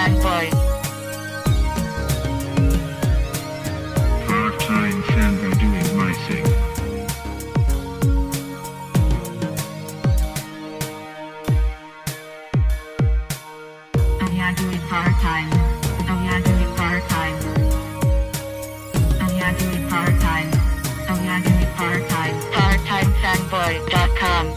Fanboy. Part-time fanboy doing my thing. Oh yeah, doing part-time. Oh yeah, doing part-time. Oh yeah, doing part-time. Oh yeah, doing part-time. Parttimefanboy.com.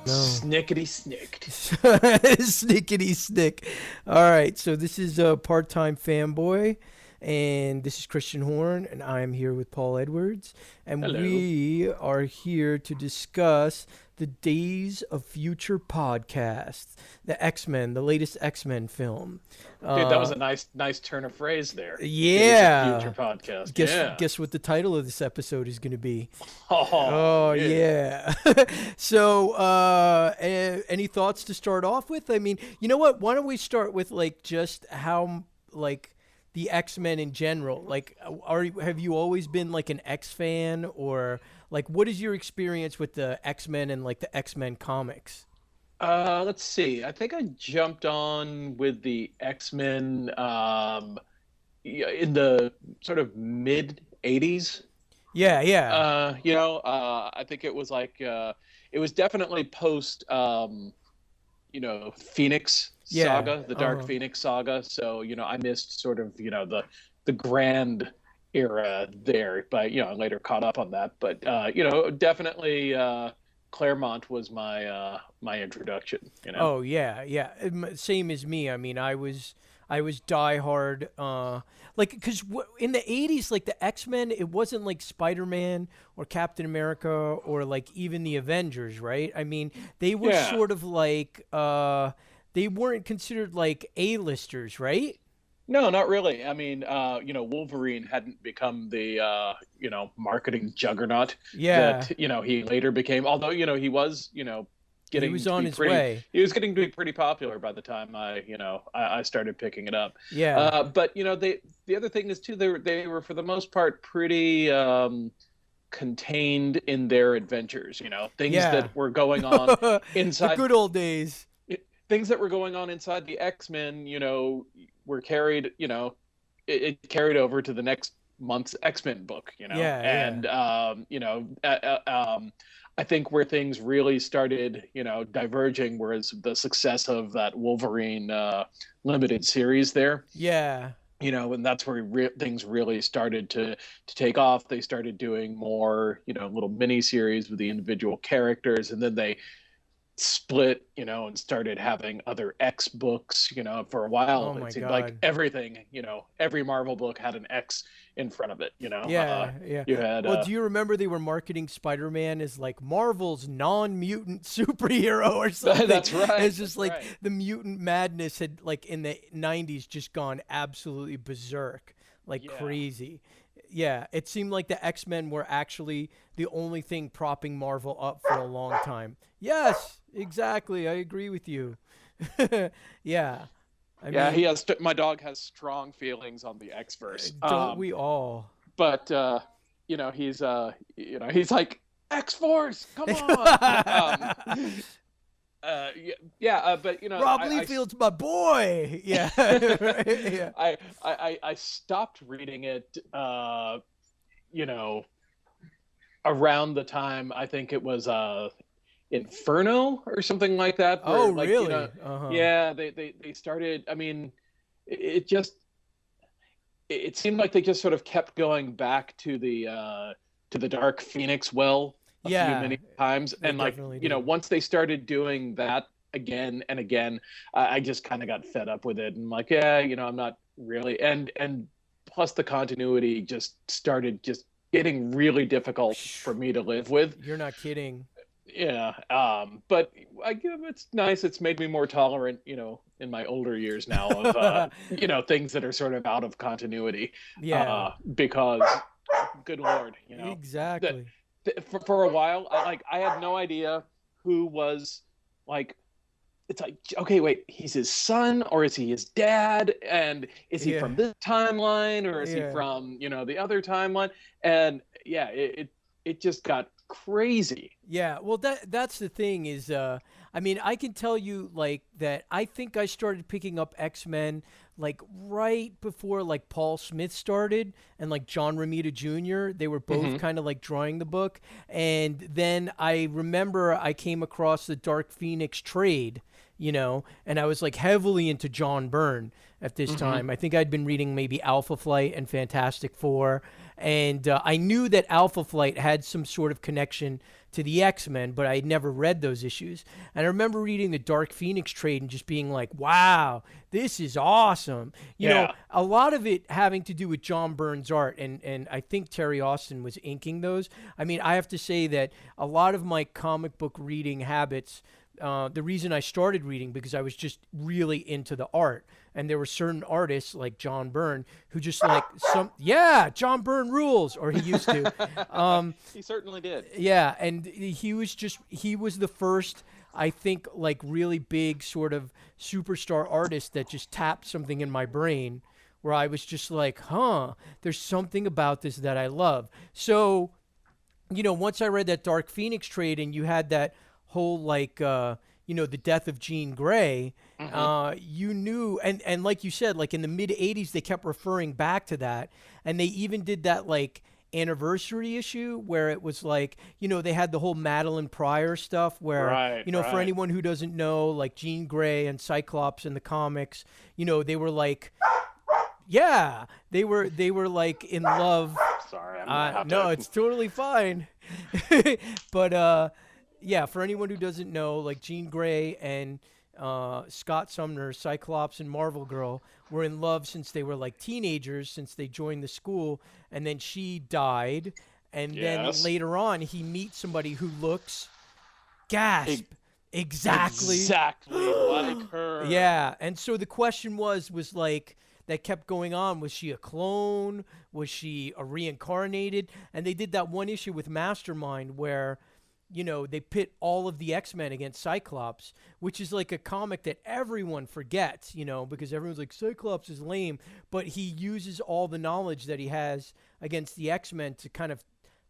Snickety snicked. Snickety snick. All right, so this is a part-time fanboy, and this is Kristian Horn, and I am here with Paul Edwards, and Hello. we are here to discuss the Days of Future podcast, the X-Men, the latest X-Men film. Dude, that was a nice turn of phrase there. Yeah. Future podcast. Guess what the title of this episode is going to be? Oh yeah. So, any thoughts to start off with? I mean, you know what? Why don't we start with like just how like the X-Men in general? Like, have you always been like an X fan, or like what is your experience with the X-Men and like the X-Men comics? Let's see. I think I jumped on with the X-Men in the sort of mid '80s. Yeah. I think it was like it was definitely post Phoenix saga, the Dark Phoenix saga. So, I missed sort of, the grand era there, but I later caught up on that. But definitely Claremont was my introduction, Oh yeah. Same as me. I mean, I was diehard. Like, because in the '80s, like the X-Men, it wasn't like Spider-Man or Captain America or like even the Avengers, right? I mean, they were sort of like they weren't considered like A-listers, right? No, not really. I mean, Wolverine hadn't become the marketing juggernaut that he later became. Although he was getting he was to on be his pretty, way. He was getting to be pretty popular by the time I started picking it up. Yeah. But the other thing is too, they were for the most part pretty contained in their adventures. Things that were going on inside the good old days. Things that were going on inside the X-Men, were carried, it carried over to the next month's X-Men book, and I think where things really started, diverging was the success of that Wolverine limited series there. Yeah. And that's where things really started to take off. They started doing more, little mini series with the individual characters, and then they split, and started having other X books, for a while. Oh my it seemed God. like everything, every Marvel book had an X in front of it, Yeah. You had well, do you remember they were marketing Spider-Man as like Marvel's non-mutant superhero or something? That's right. It's just like the mutant madness had like in the '90s just gone absolutely berserk, like crazy. Yeah, it seemed like the X-Men were actually the only thing propping Marvel up for a long time. Yes, exactly. I agree with you. Yeah. I mean, my dog has strong feelings on the X-verse. Don't we all? But he's like, X-Force, come on. But Rob Liefeld's my boy. Yeah. Yeah. I stopped reading it around the time, I think it was Inferno or something like that, where, Oh, like, really? Yeah, they started. I mean, it seemed like they just sort of kept going back to the Dark Phoenix well many times, and like once they started doing that again and again, I just kind of got fed up with it, and like, I'm not really, and plus the continuity just started just getting really difficult for me to live with. You're not kidding. Yeah, but I give it's nice. It's made me more tolerant, in my older years now of things that are sort of out of continuity. Yeah. Because, good Lord, Exactly. For a while, I had no idea who was like. It's like, okay, wait, he's his son, or is he his dad? And is he from this timeline, or is he from, the other timeline? And it just got crazy. Yeah, well, that's the thing is, I mean, I can tell you like that. I think I started picking up X-Men like right before like Paul Smith started and like John Romita Jr. They were both kind of like drawing the book, and then I remember I came across the Dark Phoenix trade, you know, and I was like heavily into John Byrne at this time. I think I'd been reading maybe Alpha Flight and Fantastic Four, and I knew that Alpha Flight had some sort of connection to the X-Men, but I had never read those issues. And I remember reading the Dark Phoenix trade and just being like, wow, this is awesome. You know, a lot of it having to do with John Byrne's art, and I think Terry Austin was inking those. I mean, I have to say that a lot of my comic book reading habits, the reason I started reading because I was just really into the art, and there were certain artists like John Byrne who just like John Byrne rules, or he used to. He certainly did. Yeah, and he was the first, I think, like really big sort of superstar artist that just tapped something in my brain where I was just like, huh, there's something about this that I love. So, you know, once I read that Dark Phoenix trade and you had that whole like you know, the death of Jean Grey, you knew, and like you said, like in the mid 80s they kept referring back to that, and they even did that like anniversary issue where it was like, you know, they had the whole Madeline Pryor stuff where you know, for anyone who doesn't know, like Jean Grey and Cyclops in the comics, you know, they were like they were like in love. Sorry, I'm gonna have no, to... it's totally fine. But yeah, for anyone who doesn't know, like Jean Grey and Scott Sumner, Cyclops and Marvel Girl, were in love since they were like teenagers, since they joined the school, and then she died, and then later on he meets somebody who looks, exactly like her. Yeah, and so the question was like, that kept going on, was she a clone? Was she a reincarnated? And they did that one issue with Mastermind where, you know, they pit all of the X-Men against Cyclops, which is like a comic that everyone forgets, you know, because everyone's like, Cyclops is lame, but he uses all the knowledge that he has against the X-Men to kind of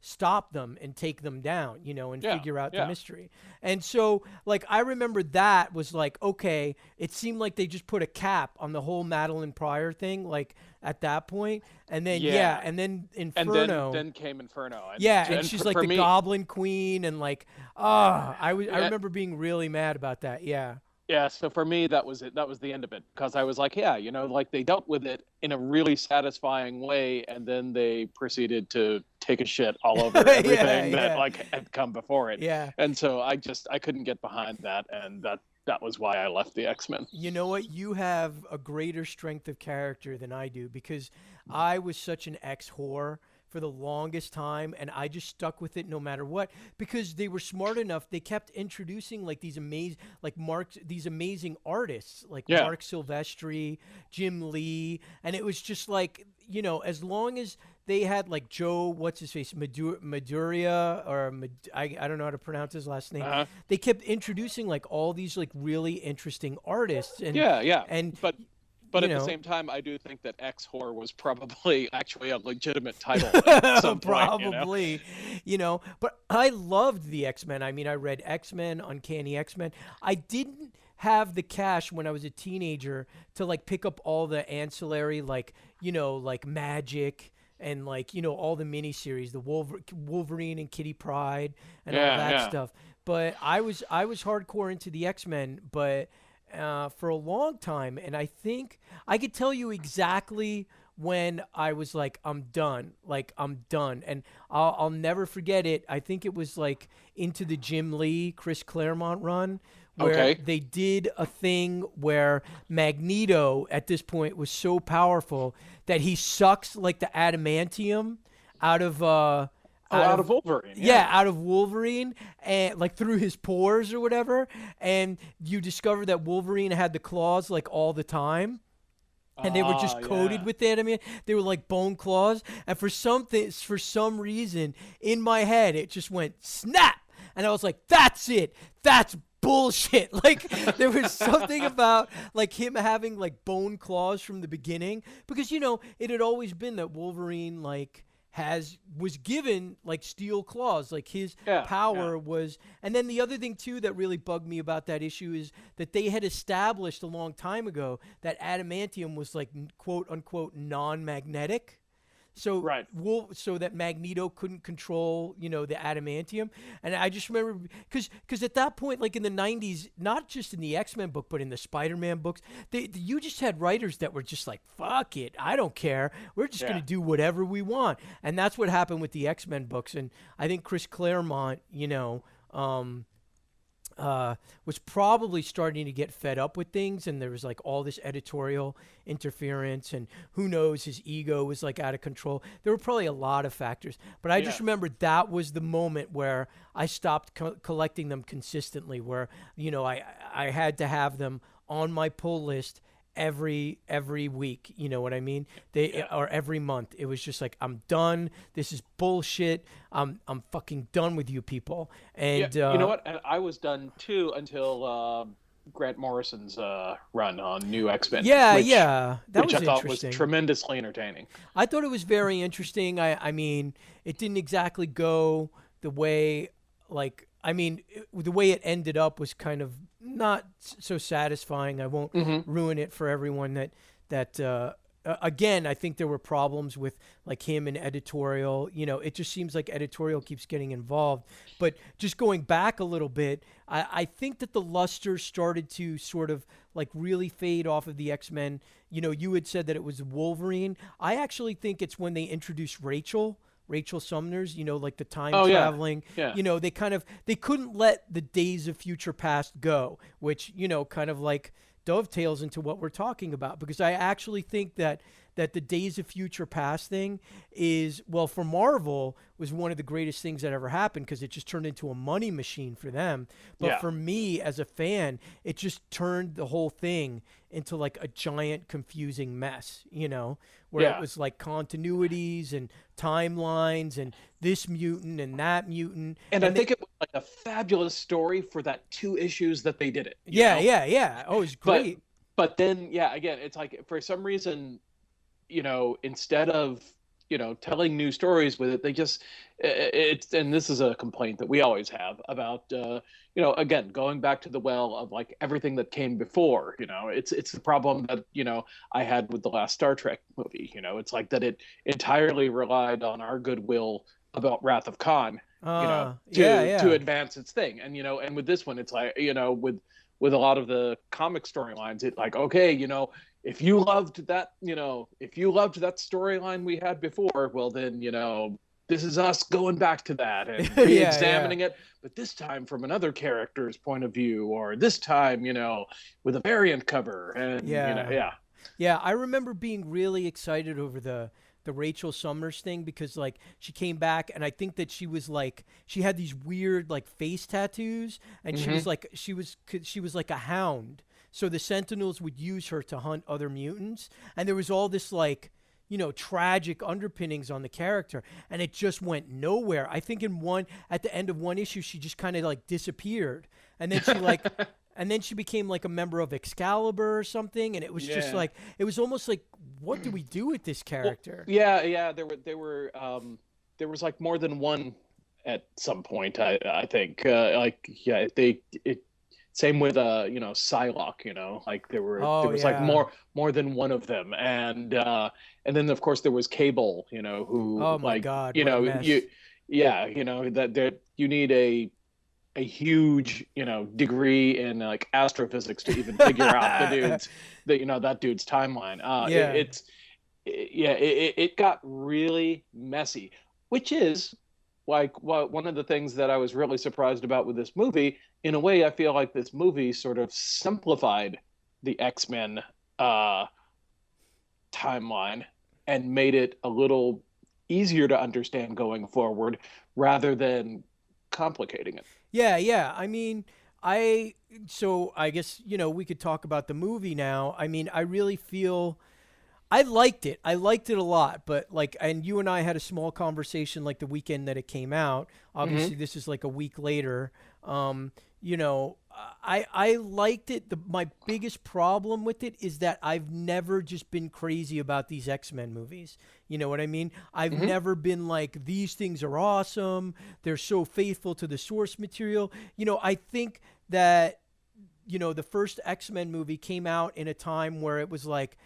stop them and take them down, you know, and figure out the mystery. And so, like, I remember that was like, okay, it seemed like they just put a cap on the whole Madeline Pryor thing, like, at that point. And then, and then Inferno. And then came Inferno. And she's like the Goblin Queen, and like, I remember being really mad about that, Yeah, so for me, that was it. That was the end of it, because I was like, yeah, you know, like they dealt with it in a really satisfying way, and then they proceeded to take a shit all over everything that like had come before it. Yeah. And so I couldn't get behind that, and that was why I left the X-Men. You know what? You have a greater strength of character than I do, because I was such an X-whore for the longest time, and I just stuck with it no matter what, because they were smart enough. They kept introducing like these amazing artists like Mark Silvestri, Jim Lee, and it was just like, you know, as long as they had like Joe, what's his face, Maduria, or I don't know how to pronounce his last name. They kept introducing like all these like really interesting artists, and But at the same time, I do think that X-Whore was probably actually a legitimate title at some point, probably, you know. But I loved the X-Men. I mean, I read X-Men, Uncanny X-Men. I didn't have the cash when I was a teenager to like pick up all the ancillary, like, you know, like Magic and like, you know, all the miniseries, the Wolverine and Kitty Pryde and all that stuff. But I was hardcore into the X-Men, but for a long time, and I think I could tell you exactly when I was like, I'm done, and I'll never forget it. I think it was like into the Jim Lee, Chris Claremont run, where they did a thing where Magneto at this point was so powerful that he sucks like the adamantium out of out of Wolverine. Yeah, out of Wolverine, and like through his pores or whatever. And you discover that Wolverine had the claws like all the time. And they were just coated with that. I mean, they were like bone claws. And for some reason, in my head, it just went snap. And I was like, that's it. That's bullshit. Like, there was something about like him having like bone claws from the beginning. Because, you know, it had always been that Wolverine like was given like steel claws, like his power was. And then the other thing too that really bugged me about that issue is that they had established a long time ago that adamantium was like quote unquote non-magnetic. So so that Magneto couldn't control, the adamantium. And I just remember because at that point, like in the 90s, not just in the X-Men book, but in the Spider-Man books, you just had writers that were just like, fuck it, I don't care. We're just going to do whatever we want. And that's what happened with the X-Men books. And I think Chris Claremont, was probably starting to get fed up with things, and there was like all this editorial interference, and who knows, his ego was like out of control. There were probably a lot of factors, but I just remember that was the moment where I stopped collecting them consistently, where I had to have them on my pull list every week, you know what I mean? Or every month. It was just like, I'm done. This is bullshit. I'm fucking done with you people. And you know what? And I was done too until Grant Morrison's run on New X-Men. That which was I thought interesting. was tremendously entertaining. I thought it was very interesting. I mean, it didn't exactly go the way the way it ended up was kind of not so satisfying. I won't ruin it for everyone that again, I think there were problems with like him and editorial. It just seems like editorial keeps getting involved. But just going back a little bit, I think that the luster started to sort of like really fade off of the X-Men. You had said that it was Wolverine. I actually think it's when they introduced Rachel Sumner's, like the time traveling, they couldn't let the Days of Future Past go, which, kind of like dovetails into what we're talking about, because I actually think that the Days of Future Past thing is, well, for Marvel, was one of the greatest things that ever happened, because it just turned into a money machine for them. But for me as a fan, it just turned the whole thing into like a giant confusing mess, where it was like continuities and timelines and this mutant and that mutant. And I think it was like a fabulous story for that 2 issues that they did it. Yeah. Oh, it was great. But then, again, it's like for some reason, instead of, telling new stories with it, they just, and this is a complaint that we always have about, again, going back to the well of like everything that came before, it's the problem that, I had with the last Star Trek movie, it's like that it entirely relied on our goodwill about Wrath of Khan, to advance its thing. And, and with this one, it's like, with a lot of the comic storylines, it's like, okay, if you loved that storyline we had before, well then, this is us going back to that and re-examining it, but this time from another character's point of view, or this time, with a variant cover. And I remember being really excited over the Rachel Summers thing, because like she came back, and I think that she was like, she had these weird like face tattoos, and she was like a hound. So the Sentinels would use her to hunt other mutants, and there was all this like, tragic underpinnings on the character, and it just went nowhere. I think at the end of one issue, she just kind of like disappeared, and then she like, and then she became like a member of Excalibur or something, and it was just like, it was almost like, what do we do with this character? Well, there was like more than one at some point. I think same with Psylocke, like there was like more than one of them, and then of course there was Cable, who, oh my God, that you need a huge degree in like astrophysics to even figure out that dude's timeline. It got really messy, which is like one of the things that I was really surprised about with this movie. In a way, I feel like this movie sort of simplified the X-Men timeline and made it a little easier to understand going forward, rather than complicating it. Yeah. I mean, I guess, we could talk about the movie now. I mean, I really feel I liked it. I liked it a lot, but like, and you and I had a small conversation like the weekend that it came out. Obviously, this is like a week later. I liked it. My biggest problem with it is that I've never just been crazy about these X-Men movies. You know what I mean? I've never been like, these things are awesome. They're so faithful to the source material. I think that, the first X-Men movie came out in a time where it was like,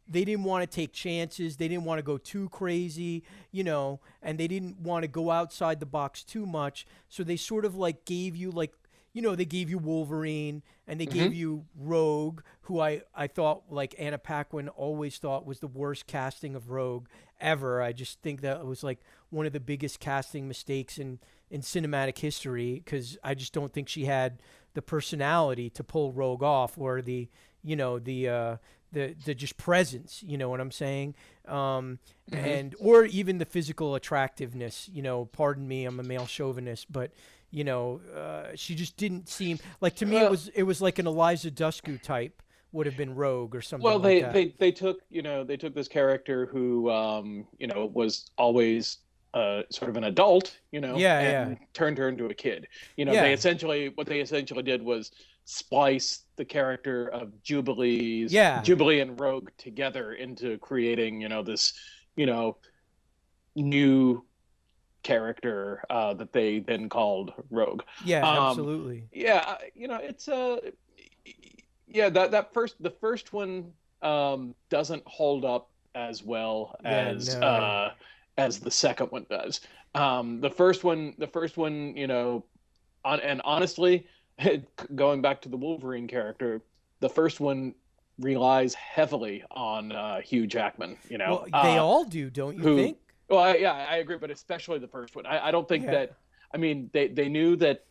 they didn't want to take chances. They didn't want to go too crazy, and they didn't want to go outside the box too much. So they sort of like gave you like, they gave you Wolverine and they gave you Rogue, who I thought, like Anna Paquin always thought was the worst casting of Rogue ever. I just think that was like one of the biggest casting mistakes in cinematic history, because I just don't think she had the personality to pull Rogue off, or the just presence, you know what I'm saying? And or even the physical attractiveness, pardon me, I'm a male chauvinist, but she just didn't seem like, to me it was like an Eliza Dushku type would have been Rogue or something. Well, like that. they took this character who was always sort of an adult, and turned her into a kid. They essentially did was splice the character of Jubilee and Rogue together into creating, this, new character that they then called Rogue. Absolutely. It's the first one doesn't hold up as well as the second one does. The first one, and honestly, going back to the Wolverine character, the first one relies heavily on Hugh Jackman. Well, they all do, don't you think? Well, I agree, but especially the first one. I don't think that. I mean, they knew that.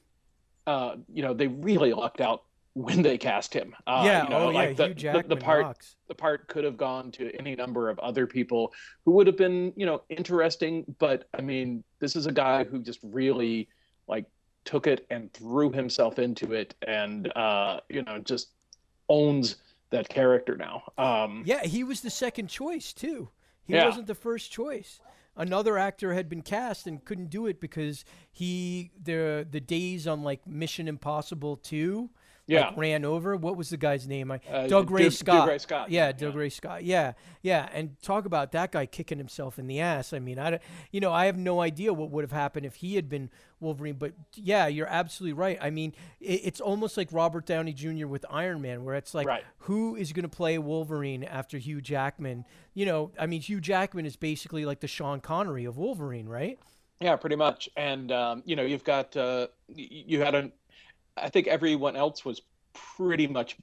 They really lucked out when they cast him. Hugh Jackman rocks. The part could have gone to any number of other people who would have been, interesting. But I mean, this is a guy who just really took it and threw himself into it, and just owns that character now. He was the second choice too. He wasn't the first choice. Another actor had been cast and couldn't do it because the days on like Mission Impossible 2 ran over. What was the guy's name? Doug Ray Scott. Doug Ray Scott. Doug Ray Scott. Yeah. And talk about that guy kicking himself in the ass. I mean, I have no idea what would have happened if he had been Wolverine. But yeah, you're absolutely right. I mean, it's almost like Robert Downey Jr. with Iron Man, where it's like, who is going to play Wolverine after Hugh Jackman? I mean, Hugh Jackman is basically like the Sean Connery of Wolverine, right? Yeah, pretty much. And you've got I think everyone else was pretty much,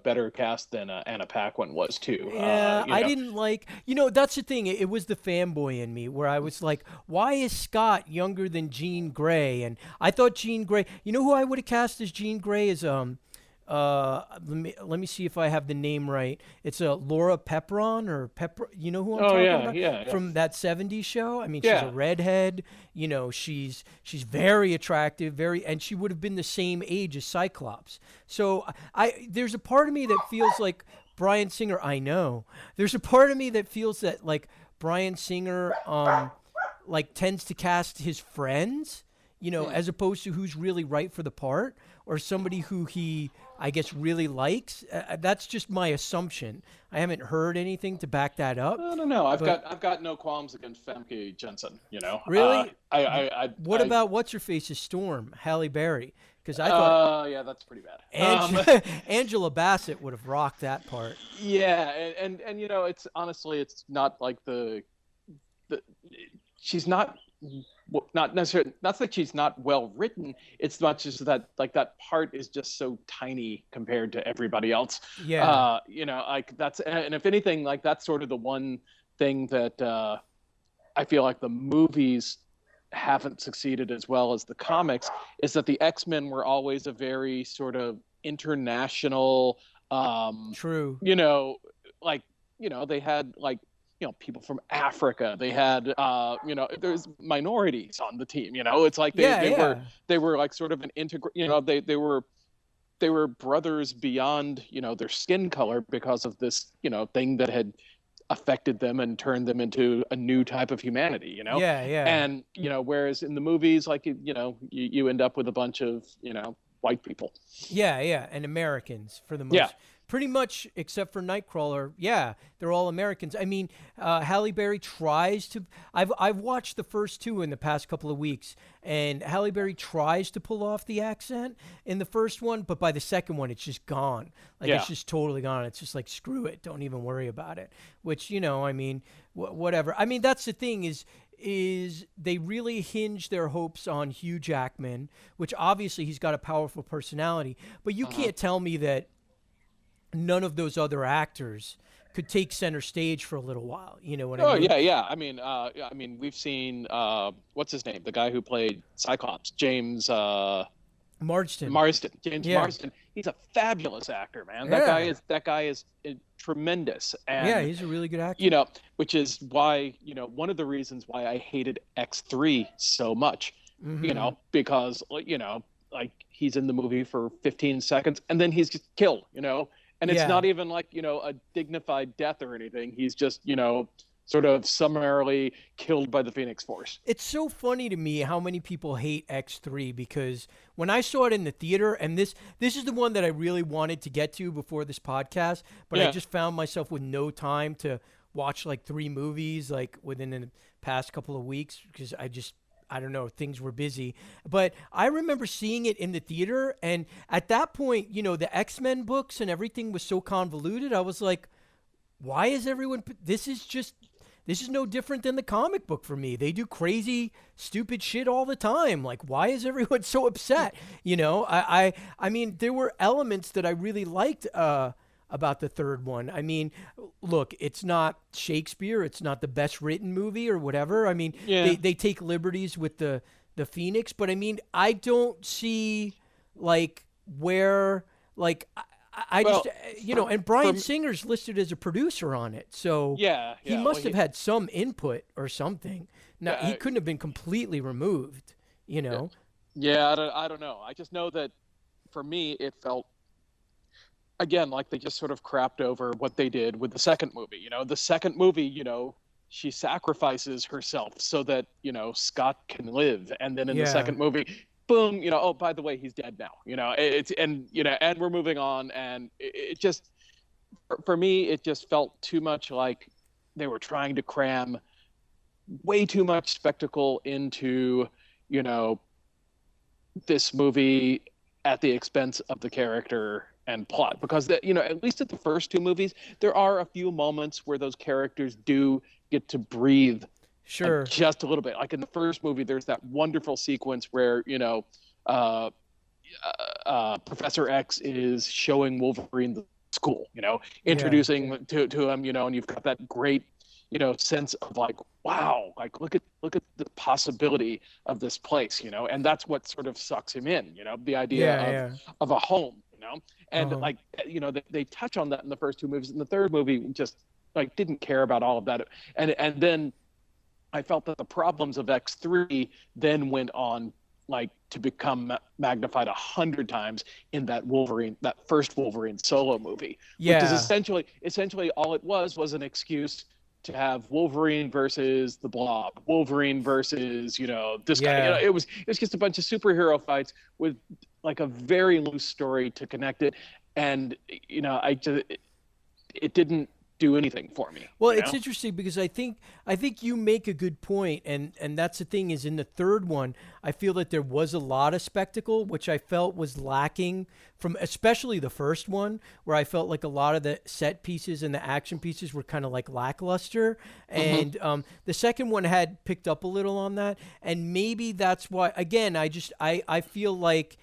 better cast than Anna Paquin was too. I didn't like, that's the thing. It was the fanboy in me where I was like, why is Scott younger than Jean Grey? And I thought Jean Grey, who I would have cast as Jean Grey is, let me see if I have the name right. It's Laura Pepron or Pepper. You know who I'm talking about? Yeah. From that '70s show. I mean, she's a redhead. She's very attractive, and she would have been the same age as Cyclops. So there's a part of me that feels like Bryan Singer. I know. There's a part of me that feels that like Bryan Singer tends to cast his friends, as opposed to who's really right for the part, or somebody who he, I guess, really likes. That's just my assumption. I haven't heard anything to back that up. I don't know. I've got no qualms against Famke Jensen. Really? What about what's her face's Storm, Halle Berry? Because I thought, that's pretty bad. Angela Bassett would have rocked that part. Yeah, and it's honestly, it's not like she's not necessarily, not that she's not well written. It's not just that that part is just so tiny compared to everybody else. Yeah. That's, and if anything, that's sort of the one thing that I feel like the movies haven't succeeded as well as the comics, is that the X-Men were always a very sort of international. True. They had people from Africa. They had, there's minorities on the team. It's like they were like sort of an integral. They were brothers beyond their skin color because of this thing that had affected them and turned them into a new type of humanity. And whereas in the movies, you end up with a bunch of white people. Yeah, yeah, and Americans for the most. Yeah. Pretty much, except for Nightcrawler. Yeah, they're all Americans. I mean, Halle Berry tries to. I've watched the first two in the past couple of weeks, and Halle Berry tries to pull off the accent in the first one, but by the second one, it's just gone. Like Yeah. it's just totally gone. It's just like screw it, don't even worry about it. Which I mean, whatever. I mean, that's the thing is they really hinge their hopes on Hugh Jackman, which obviously he's got a powerful personality, but you can't tell me that none of those other actors could take center stage for a little while. You know what I mean? Oh yeah. I mean, we've seen what's his name, the guy who played Cyclops, James Marsden. James Yeah. Marsden. He's a fabulous actor, man. Yeah. That guy is tremendous. And Yeah, he's a really good actor. which is why one of the reasons why I hated X3 so much. Mm-hmm. Because like he's in the movie for 15 seconds and then he's just killed. And it's Yeah. not even like, a dignified death or anything. He's just, sort of summarily killed by the Phoenix Force. It's so funny to me how many people hate X3 because when I saw it in the theater, and this is the one that I really wanted to get to before this podcast, but I Yeah. just found myself with no time to watch like 3 movies like within the past couple of weeks because I don't know, things were busy. But I remember seeing it in the theater, and at that point, the X-Men books and everything was so convoluted. I was like, why is everyone this is no different than the comic book for me. They do crazy, stupid shit all the time. Like, why is everyone so upset? I mean, there were elements that I really liked about the third one. I mean, look, it's not Shakespeare. It's not the best written movie or whatever. I mean, Yeah. they take liberties with the Phoenix, but I mean, I don't see like where like. I Well, just, and Bryan Singer's listed as a producer on it. So Yeah. he must have had some input or something. Now, Yeah, he couldn't have been completely removed, Yeah, I don't know. I just know that for me, it felt, again, like they just sort of crapped over what they did with the second movie. The second movie, she sacrifices herself so that, Scott can live. And then in the Yeah. second movie, boom, oh, by the way, he's dead now. And we're moving on. And it just, for me, it just felt too much like they were trying to cram way too much spectacle into, this movie at the expense of the character and plot. Because, at least at the first 2 movies, there are a few moments where those characters do get to breathe Sure. just a little bit. Like in the first movie, there's that wonderful sequence where, Professor X is showing Wolverine the school, introducing to him, and you've got that great, sense of like, wow, like look at the possibility of this place, and that's what sort of sucks him in, the idea of a home, and like, they touch on that in the first 2 movies. In the third movie, just like didn't care about all of that, and then I felt that the problems of X3 then went on like to become magnified 100 times in that first Wolverine solo movie, which is essentially all it was an excuse to have Wolverine versus the Blob, Wolverine versus, this guy. It was just a bunch of superhero fights with like a very loose story to connect it. And, it didn't do anything for me. Well, it's interesting because I think you make a good point, and that's the thing is in the third one, I feel that there was a lot of spectacle, which I felt was lacking from especially the first one, where I felt like a lot of the set pieces and the action pieces were kind of like lackluster, and the second one had picked up a little on that, and maybe that's why. Again, I feel like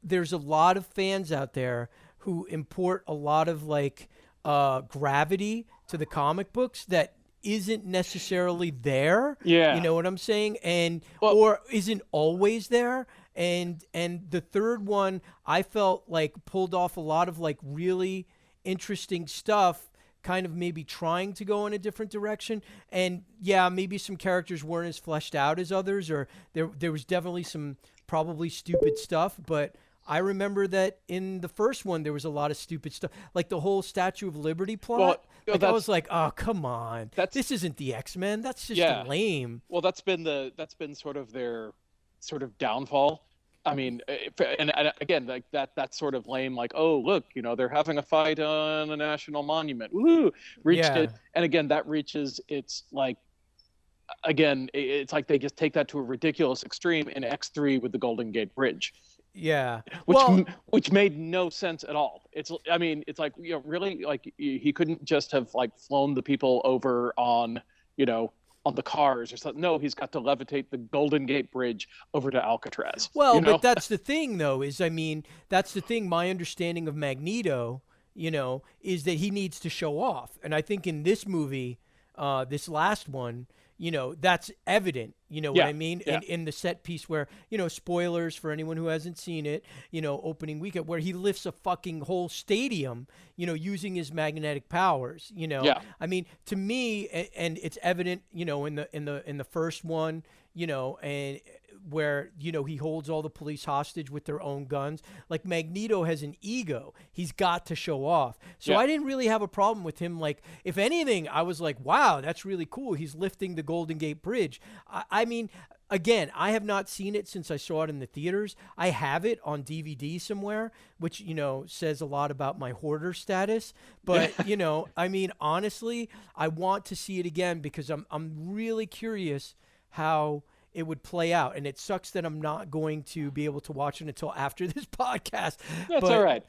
there's a lot of fans out there who import a lot of like gravity to the comic books that isn't necessarily there. Yeah. You know what I'm saying? And or isn't always there. And the third one I felt like pulled off a lot of like really interesting stuff, kind of maybe trying to go in a different direction. And yeah, maybe some characters weren't as fleshed out as others, or there was definitely some probably stupid stuff, but I remember that in the first one, there was a lot of stupid stuff, like the whole Statue of Liberty plot. Like I was like, oh, come on. This isn't the X-Men. That's just lame. Well, that's been sort of their sort of downfall. I mean, and again, like that's sort of lame. Like, oh, look, they're having a fight on a national monument. Woo! Reached Yeah. it, and again, that reaches its like. Again, it's like they just take that to a ridiculous extreme in X3 with the Golden Gate Bridge. Yeah. Which Well, which made no sense at all. I mean, it's like, really, like he couldn't just have like flown the people over on, on the cars or something. No, he's got to levitate the Golden Gate Bridge over to Alcatraz. well, but that's the thing, though, is I mean, that's the thing. My understanding of Magneto, is that he needs to show off, and I think in this movie, this last one, that's evident. You know what Yeah, I mean? yeah. In the set piece where, spoilers for anyone who hasn't seen it, opening weekend, where he lifts a fucking whole stadium, using his magnetic powers. Yeah. I mean, to me, and it's evident, in the first one, and where he holds all the police hostage with their own guns. Like, Magneto has an ego. He's got to show off. So Yeah. I didn't really have a problem with him. Like, if anything, I was like, wow, that's really cool. He's lifting the Golden Gate Bridge. I mean, again, I have not seen it since I saw it in the theaters. I have it on DVD somewhere, which, says a lot about my hoarder status. But, I mean, honestly, I want to see it again because I'm really curious how it would play out. And it sucks that I'm not going to be able to watch it until after this podcast. That's but, all right.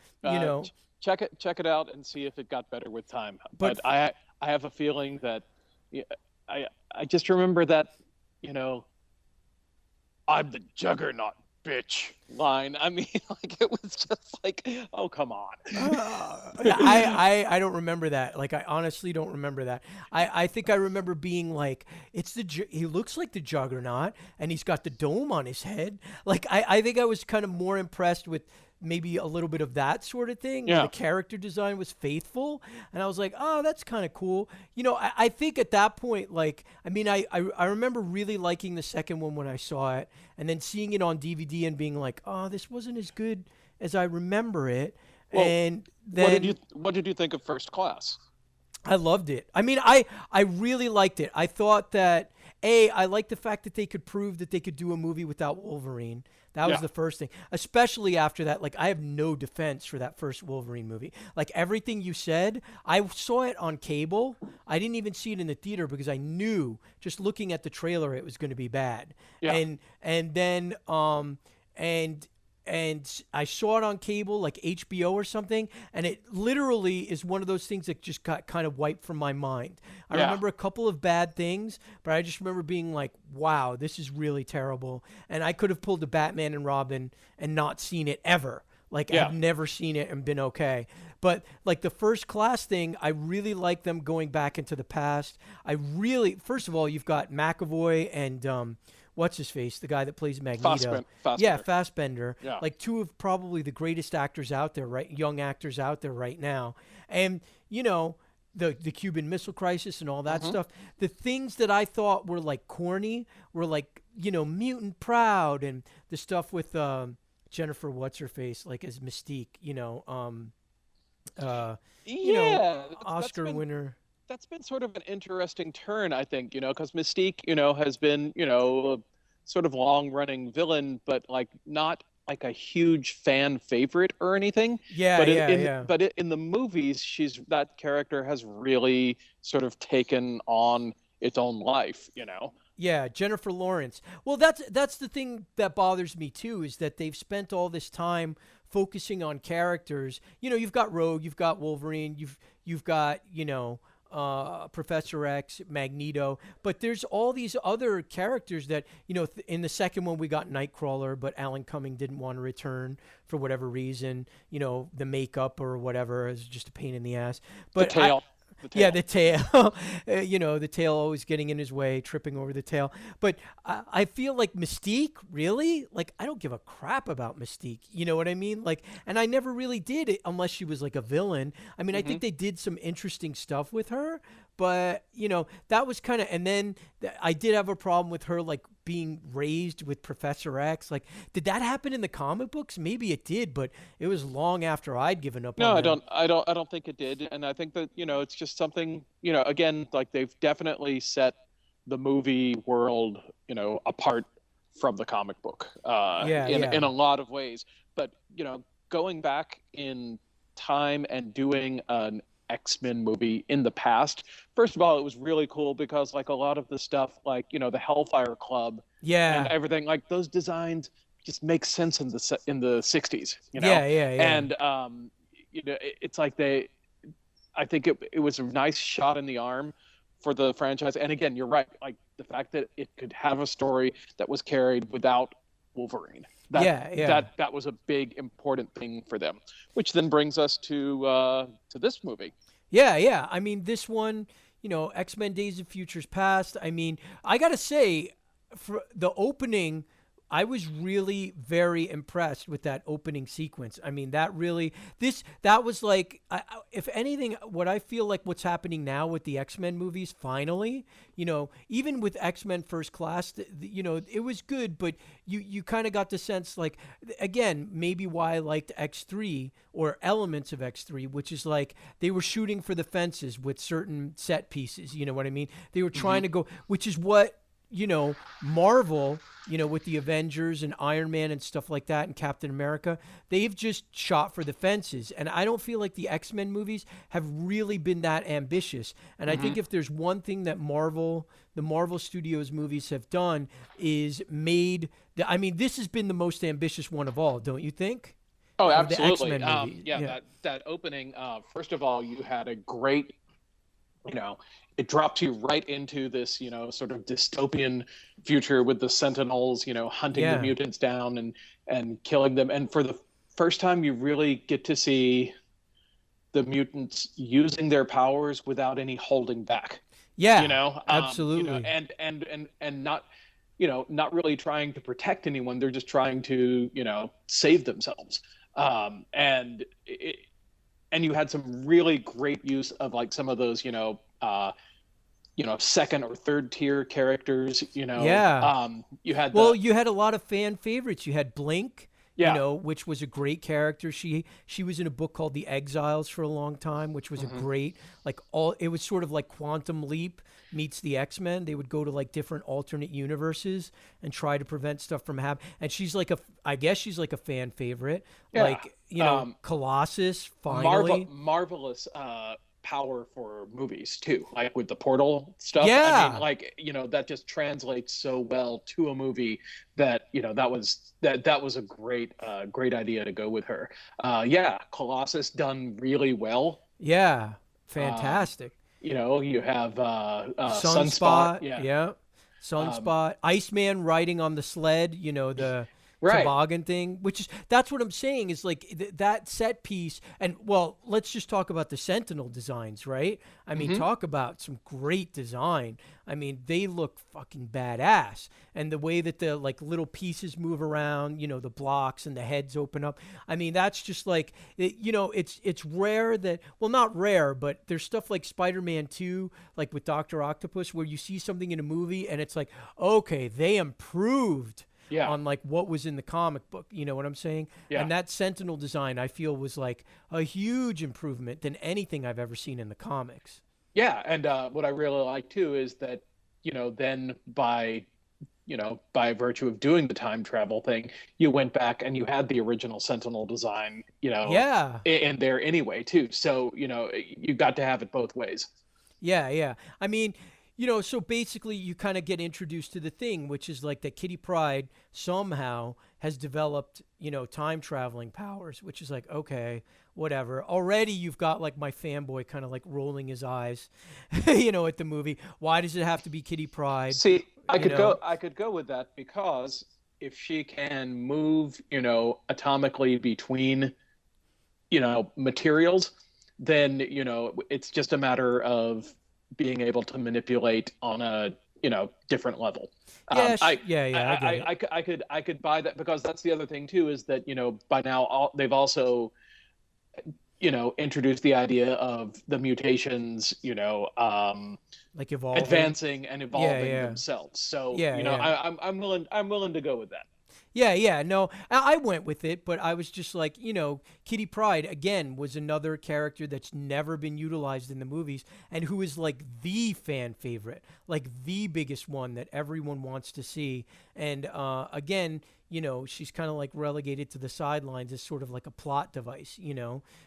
Check it out and see if it got better with time. But I have a feeling that I just remember that, I'm the juggernaut, bitch line. I mean, like, it was just like, oh, come on. I don't remember that. Like, I honestly don't remember that. I think I remember being like, he looks like the Juggernaut, and he's got the dome on his head. Like, I think I was kind of more impressed with maybe a little bit of that sort of thing. Yeah. The character design was faithful, and I was like, oh, that's kind of cool. I think at that point, like, I mean, I remember really liking the second one when I saw it, and then seeing it on DVD and being like, oh, this wasn't as good as I remember it. Well, and then what did you think of First Class? I loved it. I mean, I really liked it. I thought that, I liked the fact that they could prove that they could do a movie without Wolverine. That was the first thing. Especially after that, like, I have no defense for that first Wolverine movie. Like, everything you said, I saw it on cable. I didn't even see it in the theater because I knew, just looking at the trailer, it was going to be bad. Yeah. And then and I saw it on cable, like HBO or something, and it literally is one of those things that just got kind of wiped from my mind. I remember a couple of bad things, but I just remember being like, wow, this is really terrible. And I could have pulled the Batman and Robin and not seen it ever. Like, I've never seen it and been okay. But, like, the First Class thing, I really like them going back into the past. First of all, you've got McAvoy and what's his face, the guy that plays Magneto. Fassbender. Yeah, Fassbender. Yeah. Like, two of probably the greatest actors out there, right? Young actors out there right now. And, the Cuban Missile Crisis and all that stuff. The things that I thought were, like, corny were, like, Mutant Proud, and the stuff with Jennifer What's-Her-Face, like, as Mystique, Oscar winner. That's been sort of an interesting turn, I think, because Mystique, has been, a sort of long-running villain, but, like, not like a huge fan favorite or anything. Yeah, but in the movies, that character has really sort of taken on its own life, Yeah, Jennifer Lawrence. Well, that's the thing that bothers me too, is that they've spent all this time focusing on characters. You've got Rogue, you've got Wolverine, you've got Professor X, Magneto, but there's all these other characters that, in the second one we got Nightcrawler, but Alan Cumming didn't want to return for whatever reason. The makeup or whatever is just a pain in the ass. But the tail. Yeah, the tail. The tail always getting in his way, tripping over the tail. But I feel like Mystique, really? Like, I don't give a crap about Mystique. You know what I mean? Like, and I never really did it unless she was like a villain. I mean, I think they did some interesting stuff with her, but, that was kind of, and then I did have a problem with her, like, being raised with Professor X. Like, did that happen in the comic books? Maybe it did, but it was long after I'd given up on No, him. I don't think it did. And I think that, it's just something, again, like, they've definitely set the movie world, apart from the comic book Yeah, in a lot of ways. But going back in time and doing an X-Men movie in the past, first of all, it was really cool because like a lot of the stuff, like the Hellfire Club and everything, like those designs just make sense in the 60s, and it's like I think it was a nice shot in the arm for the franchise. And again, you're right, like the fact that it could have a story that was carried without Wolverine. That was a big important thing for them, which then brings us to this movie. Yeah. I mean, this one, X-Men Days of Futures Past. I mean, I gotta say, for the opening, I was really very impressed with that opening sequence. I mean, that was like, if anything, what I feel like what's happening now with the X-Men movies, finally, even with X-Men First Class, it was good, but you kind of got the sense, like, again, maybe why I liked X3 or elements of X3, which is like they were shooting for the fences with certain set pieces. You know what I mean? They were trying to go, which is what, Marvel, with the Avengers and Iron Man and stuff like that and Captain America, they've just shot for the fences. And I don't feel like the X-Men movies have really been that ambitious. And I think if there's one thing that the Marvel Studios movies have done is this has been the most ambitious one of all, don't you think? Oh, absolutely. The X-Men movie. That opening, first of all, you had a great, it drops you right into this, sort of dystopian future with the Sentinels, hunting the mutants down and killing them. And for the first time, you really get to see the mutants using their powers without any holding back. Yeah, absolutely. And not, not really trying to protect anyone. They're just trying to, save themselves. And you had some really great use of like some of those, second or third tier characters, you had you had a lot of fan favorites. You had Blink, which was a great character. She was in a book called The Exiles for a long time, which was a great, it was sort of like Quantum Leap meets the X-Men. They would go to like different alternate universes and try to prevent stuff from happening. And I guess she's like a fan favorite. Colossus, finally. Marvelous power for movies too, like with the portal stuff. That just translates so well to a movie that that was a great idea to go with her. Colossus done really well. Fantastic. You have Sunspot. Sunspot. Iceman riding on the sled, the toboggan thing, that's what I'm saying is like that set piece. And well, let's just talk about the Sentinel designs, right? I mean, talk about some great design. I mean, they look fucking badass. And the way that the like little pieces move around, the blocks and the heads open up. I mean, that's just like, it's rare that, well, not rare, but there's stuff like Spider-Man 2, like with Dr. Octopus, where you see something in a movie and it's like, okay, they improved on like what was in the comic book, you know what I'm saying? And that Sentinel design, I feel, was like a huge improvement than anything I've ever seen in the comics. And what I really like too is that, then by virtue of doing the time travel thing, you went back and you had the original Sentinel design, in there anyway too. So, you got to have it both ways. I mean, so basically you kind of get introduced to the thing, which is like that Kitty Pryde somehow has developed, time traveling powers, which is like, okay, whatever. Already you've got like my fanboy kind of like rolling his eyes, at the movie. Why does it have to be Kitty Pryde? See, I could go with that because if she can move, atomically between, materials, then, it's just a matter of being able to manipulate on a different level. I could buy that, because that's the other thing too, is that by now they've also introduced the idea of the mutations like evolving, advancing and evolving themselves. So I'm willing to go with that. Yeah, no, I went with it, but I was just like, Kitty Pryde again was another character that's never been utilized in the movies, and who is like the fan favorite, like the biggest one that everyone wants to see. And again, she's kind of like relegated to the sidelines as sort of like a plot device,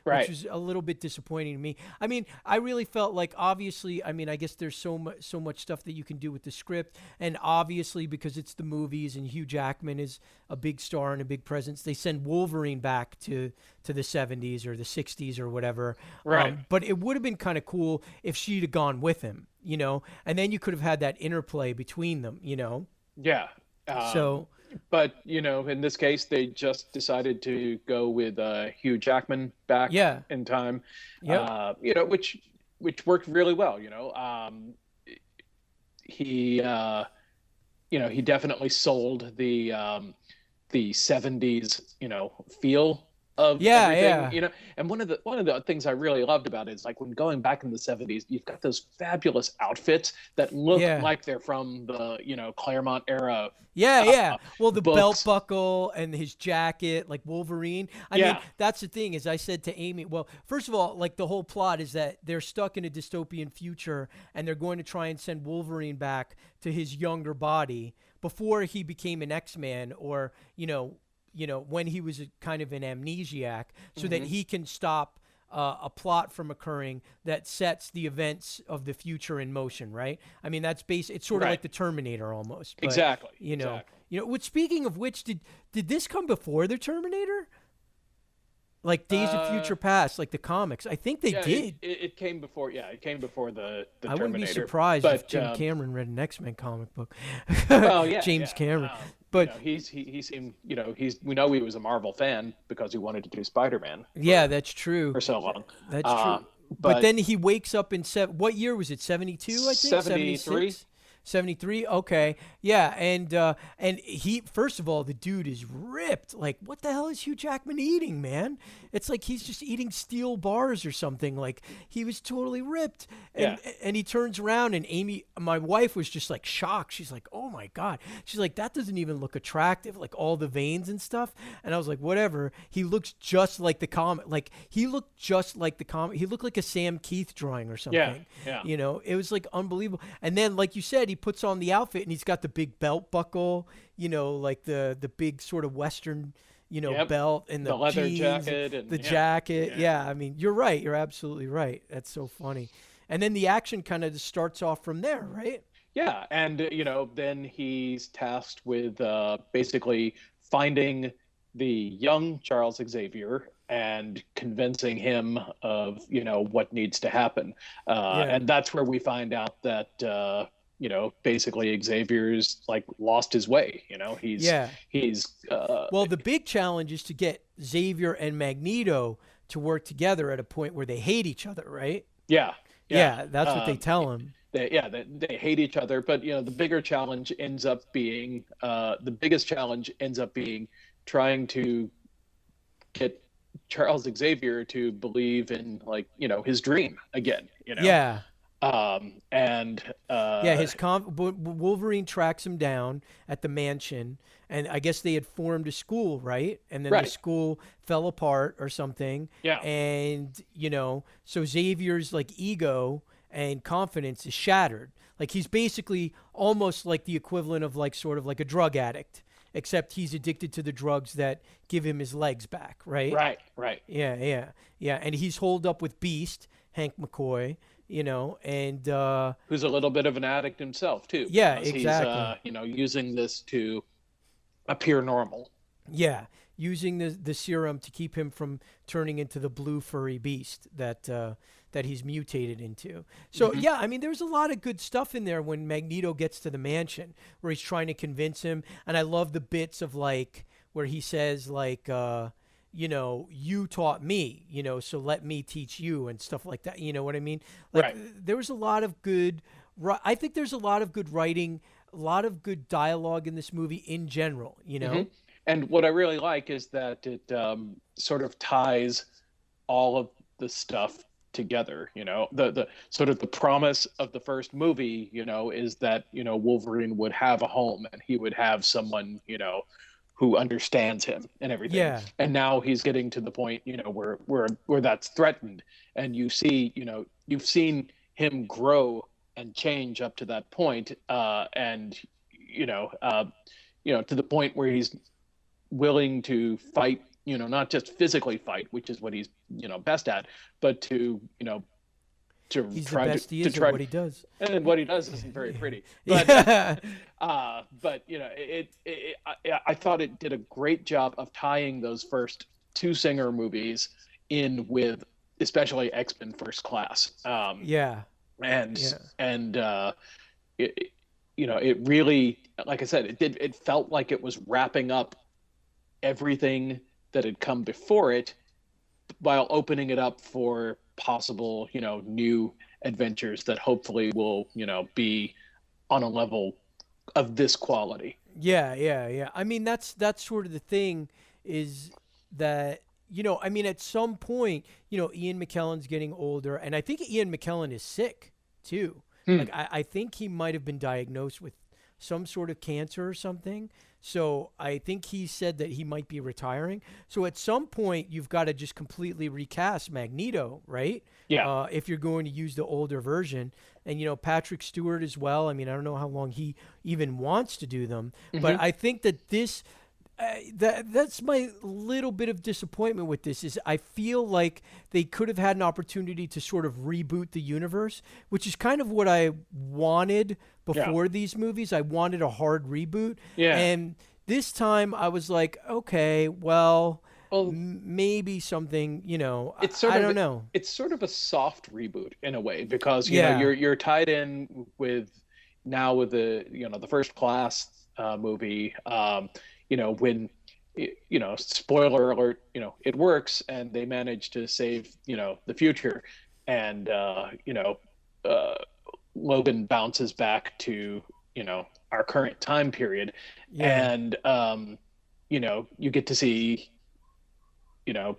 Right. which was a little bit disappointing to me. I mean, I really felt like, obviously, I mean, I guess there's so much stuff that you can do with the script, and obviously because it's the movies and Hugh Jackman is a big star and a big presence, they send Wolverine back to the 70s or the 60s or whatever. Right. But it would have been kind of cool if she'd have gone with him, and then you could have had that interplay between them, Yeah. So, but in this case, they just decided to go with Hugh Jackman back Yeah. in time. Yep. Which worked really well. He he definitely sold the 70s feel of everything. And one of the things I really loved about it is, like, when going back in the 70s, you've got those fabulous outfits that look like they're from the Claremont era. Well, the books. belt buckle and his jacket, like Wolverine. I mean, that's the thing, is I said to Amy, well, first of all, like, the whole plot is that they're stuck in a dystopian future and they're going to try and send Wolverine back to his younger body before he became an X-Man, or, when he was kind of an amnesiac, so that he can stop a plot from occurring that sets the events of the future in motion, right? I mean, that's it's sort of like the Terminator almost. But, Exactly. Which, speaking of which, did this come before the Terminator? Like Days of Future Past, like the comics. I think they did. It came before. Yeah, it came before the Terminator. I wouldn't be surprised if Jim Cameron read an X-Men comic book. Well, yeah, James Cameron. But he seemed, we know he was a Marvel fan because he wanted to do Spider-Man. That's true. For so long. That's true. But then he wakes up in what year was it? 72, I think. 73. 73. Okay. Yeah. And he, first of all, the dude is ripped. Like, what the hell is Hugh Jackman eating, man? It's like he's just eating steel bars or something. Like, he was totally ripped. And he turns around, and Amy, my wife, was just like shocked. She's like, oh my God. She's like, that doesn't even look attractive. Like, all the veins and stuff. And I was like, whatever. He looks just like the comic. Like, he looked just like the comic. He looked like a Sam Keith drawing or something. Yeah. It was like unbelievable. And then, like you said, he puts on the outfit and he's got the big belt buckle, like the big sort of Western, belt, and the leather jeans, jacket, and the jacket. Yeah. I mean, you're right. You're absolutely right. That's so funny. And then the action kind of starts off from there, right? Yeah. And, then he's tasked with basically finding the young Charles Xavier and convincing him of, what needs to happen. And that's where we find out that, basically Xavier's like lost his way. He's well, the big challenge is to get Xavier and Magneto to work together at a point where they hate each other, right? Yeah, that's what they tell him. They hate each other, but the biggest challenge ends up being trying to get Charles Xavier to believe in, like, his dream again. Wolverine tracks him down at the mansion, and I guess they had formed a school, right? And then the school fell apart or something. Yeah. And so Xavier's like ego and confidence is shattered. Like, he's basically almost like the equivalent of like sort of like a drug addict, except he's addicted to the drugs that give him his legs back, right? Right. Yeah. And he's holed up with Beast, Hank McCoy, and who's a little bit of an addict himself too. Yeah, exactly. He's using this to appear normal. Yeah, using the serum to keep him from turning into the blue furry beast that he's mutated into. So yeah, I mean, there's a lot of good stuff in there when Magneto gets to the mansion where he's trying to convince him, and I love the bits of like where he says like you taught me, so let me teach you, and stuff like that. You know what I mean? Like, there was a lot of good. I think there's a lot of good writing, a lot of good dialogue in this movie in general. And what I really like is that it sort of ties all of the stuff together. The sort of the promise of the first movie, is that Wolverine would have a home and he would have someone, who understands him and everything. Yeah. And now he's getting to the point, you know, where that's threatened. And you see, you know, you've seen him grow and change up to that point, and to the point where he's willing to fight, you know, not just physically fight, which is what he's, you know, best at, but to, you know, to he's try the best to, he to is try at what he does. And what he does isn't very pretty. But but you know, I thought it did a great job of tying those first two Singer movies in with especially X-Men First Class. It, you know, it really, like I said, it felt like it was wrapping up everything that had come before it while opening it up for possible, you know, new adventures that hopefully will, you know, be on a level of this quality. Yeah. I mean, that's sort of the thing, is that, you know, I mean, at some point, you know, Ian McKellen's getting older, and I think Ian McKellen is sick too. Like, I think he might have been diagnosed with some sort of cancer or something. So I think he said that he might be retiring. So at some point, you've got to just completely recast Magneto, right? Yeah. If you're going to use the older version. And, you know, Patrick Stewart as well. I mean, I don't know how long he even wants to do them. But I think that this... that's my little bit of disappointment with this, is I feel like they could have had an opportunity to sort of reboot the universe, which is kind of what I wanted before these movies. I wanted a hard reboot. Yeah. And this time I was like, okay, well maybe something, you know, I don't know. It's sort of a soft reboot in a way, because, you know, you're tied in with the, you know, the First Class movie, you know, when, you know, spoiler alert, you know, it works and they manage to save, you know, the future. And, Logan bounces back to, you know, our current time period. Yeah. And, you know, you get to see the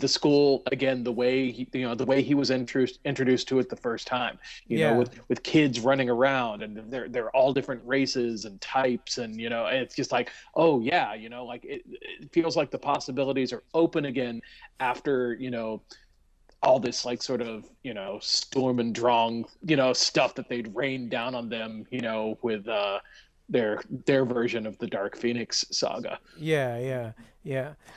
school again, the way he was introduced to it the first time, you know, with kids running around, and they're all different races and types, and, you know, it's just like, oh yeah, you know, like it feels like the possibilities are open again after, you know, all this like sort of, you know, Storm and Drang, you know, stuff that they'd rained down on them, you know, with their version of the Dark Phoenix saga. Yeah.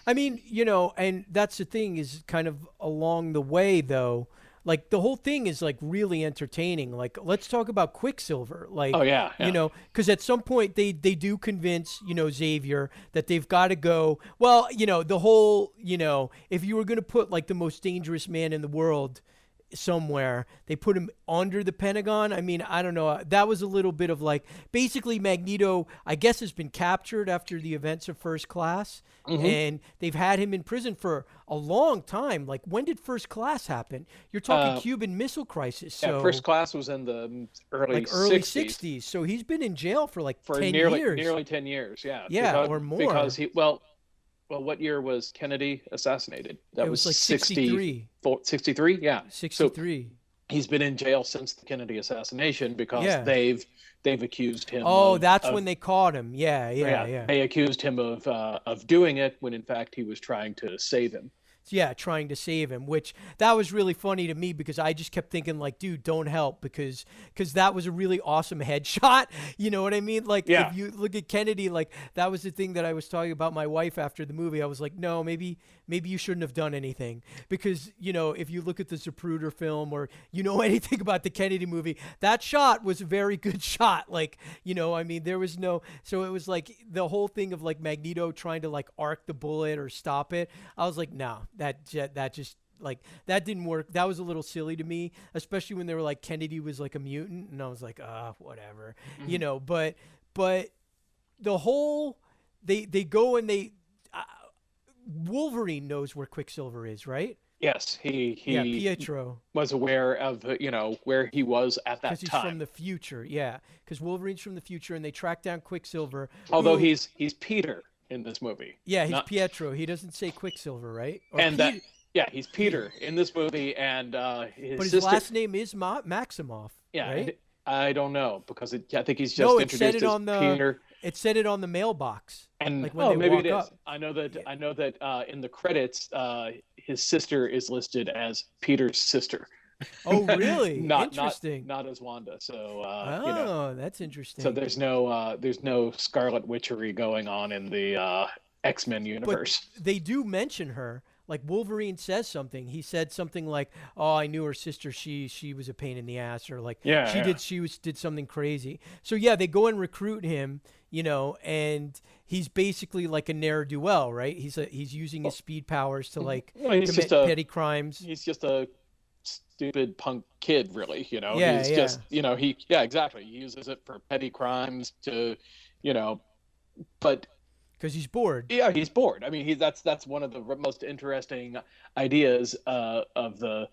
I mean, you know, and that's the thing, is kind of along the way though, like the whole thing is like really entertaining. Like, let's talk about Quicksilver. Like, oh yeah. You know, because at some point they do convince, you know, Xavier that they've got to go. Well, you know, the whole, you know, if you were going to put like the most dangerous man in the world somewhere, they put him under the Pentagon. I mean, I don't know. That was a little bit of like, basically Magneto, I guess, has been captured after the events of First Class, and they've had him in prison for a long time. Like, when did First Class happen? You're talking Cuban Missile Crisis. So yeah, First Class was in the early 60s. So he's been in jail for like 10 years. Nearly 10 years, yeah. Yeah, or more. Because well, what year was Kennedy assassinated? That was like 63. 63? Yeah. 63. So he's been in jail since the Kennedy assassination because they've accused him. Oh, that's when they caught him. Yeah. They accused him of doing it when in fact he was trying to save him. Yeah, trying to save him, which that was really funny to me, because I just kept thinking like, dude, don't help, because that was a really awesome headshot. You know what I mean? Like, if you look at Kennedy, like that was the thing that I was talking about my wife after the movie. I was like, no, maybe you shouldn't have done anything, because, you know, if you look at the Zapruder film, or you know anything about the Kennedy movie, that shot was a very good shot. Like, you know, I mean, there was no, so it was like the whole thing of like Magneto trying to like arc the bullet or stop it. I was like, no. That just, like, that didn't work. That was a little silly to me, especially when they were like, Kennedy was like a mutant, and I was like, whatever, you know. But the whole they go and they Wolverine knows where Quicksilver is, right? Yes, he Pietro was aware of, you know, where he was at that time. Because he's from the future, because Wolverine's from the future, and they track down Quicksilver. Although he's Peter in this movie. Yeah, he's Pietro. He doesn't say Quicksilver, right? Or he's Peter in this movie, and his last name is Maximoff. Yeah, right? I don't know, because I think he's just introduced as Peter. It said it on the mailbox. And like when they maybe walk it is. up. I know that in the credits, his sister is listed as Peter's sister. Oh, really? not Interesting. not as Wanda. So That's interesting. so there's no Scarlet Witchery going on in the X-Men universe. But they do mention her. Like Wolverine says something. He said something like, "Oh, I knew her sister. She was a pain in the ass," or like did something crazy. So yeah, they go and recruit him, and he's basically like a ne'er-do-well, right? He's using his speed powers to commit petty crimes. He's just a stupid punk kid, really. Exactly. He uses it for petty crimes to, but. Because he's bored. Yeah, he's bored. I mean, that's one of the most interesting ideas of the.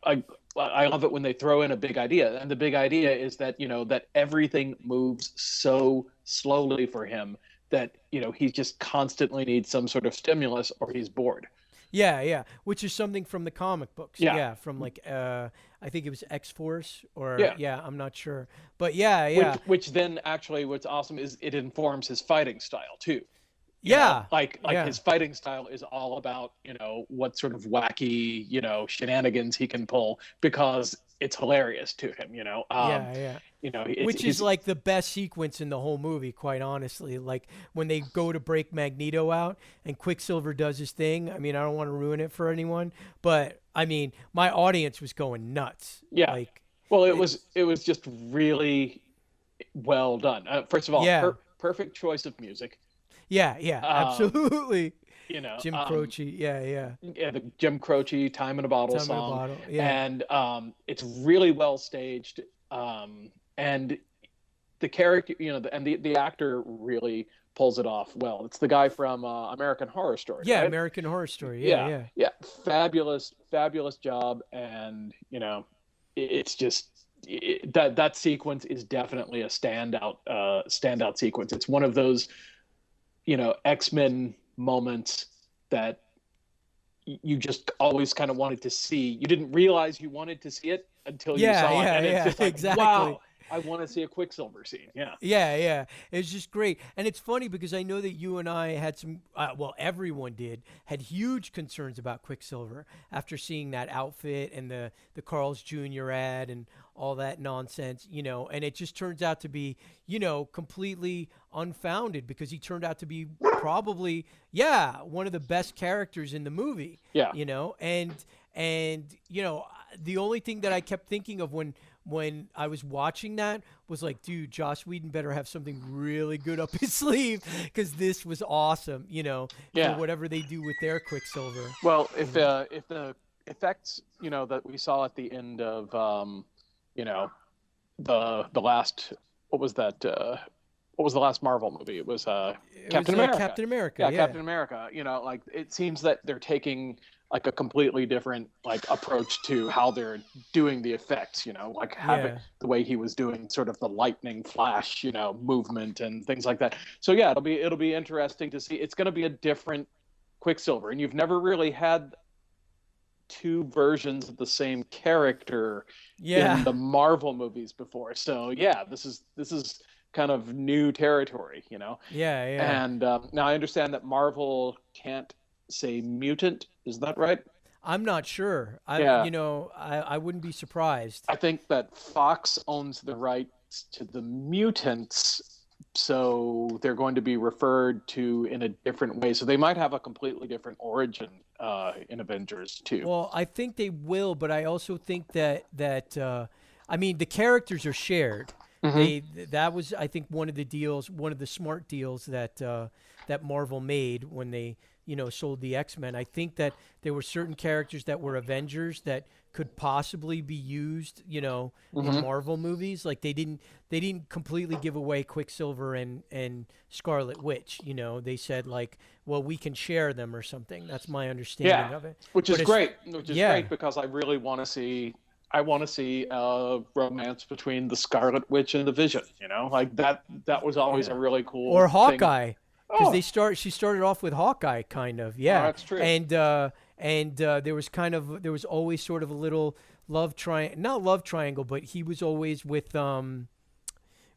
I love it when they throw in a big idea, and the big idea is that that everything moves so slowly for him that he just constantly needs some sort of stimulus, or he's bored. Yeah, which is something from the comic books. Yeah, from I think it was X-Force or I'm not sure. But yeah. Which then actually what's awesome is it informs his fighting style too. His fighting style is all about, what sort of wacky, shenanigans he can pull because it's hilarious to him, which is like the best sequence in the whole movie, quite honestly. Like when they go to break Magneto out and Quicksilver does his thing. I mean, I don't want to ruin it for anyone, but I mean, my audience was going nuts. Yeah. It was just really well done. First of all, perfect choice of music. Yeah, absolutely. Jim Croce, yeah, the Jim Croce "Time in a Bottle" song, and it's really well staged, and the character, and the actor really pulls it off well. It's the guy from American Horror Story. Yeah, right? American Horror Story. Yeah. Fabulous job, and it's just that sequence is definitely a standout sequence. It's one of those X-Men moments that you just always kind of wanted to see. You didn't realize you wanted to see it until you saw it, and it's just like, exactly. Wow, I want to see a Quicksilver scene. Yeah. It's just great. And it's funny because I know that you and I had some, everyone had huge concerns about Quicksilver after seeing that outfit and the Carl's Jr. ad and all that nonsense, and it just turns out to be, completely unfounded because he turned out to be probably, one of the best characters in the movie. Yeah. And the only thing that I kept thinking of when I was watching that was like, dude, Joss Whedon better have something really good up his sleeve because this was awesome, for whatever they do with their Quicksilver. Well, if the effects, that we saw at the end of, the last, what was that? What was the last Marvel movie? It was Captain America. Captain America. Yeah, Captain America. It seems that they're taking like a completely different approach to how they're doing the effects, having the way he was doing sort of the lightning flash, movement and things like that. So yeah, it'll be interesting to see. It's going to be a different Quicksilver, and you've never really had two versions of the same character in the Marvel movies before. So yeah, this is kind of new territory, And now I understand that Marvel can't say mutant. Is that right? I'm not sure. I wouldn't be surprised. I think that Fox owns the rights to the mutants, so they're going to be referred to in a different way. So they might have a completely different origin in Avengers too. Well, I think they will, but I also think that the characters are shared. Mm-hmm. That was, I think, one of the smart deals that Marvel made when they sold the X-Men. I think that there were certain characters that were Avengers that could possibly be used, in Marvel movies. Like they didn't completely give away Quicksilver and Scarlet Witch. They said well, we can share them or something. That's my understanding of it. Which is great. Great because I really want to see. I want to see a romance between the Scarlet Witch and the Vision. That was always a really cool. Or Hawkeye. Because she started off with Hawkeye, kind of, that's true. And there was always sort of a little not love triangle, but he was always with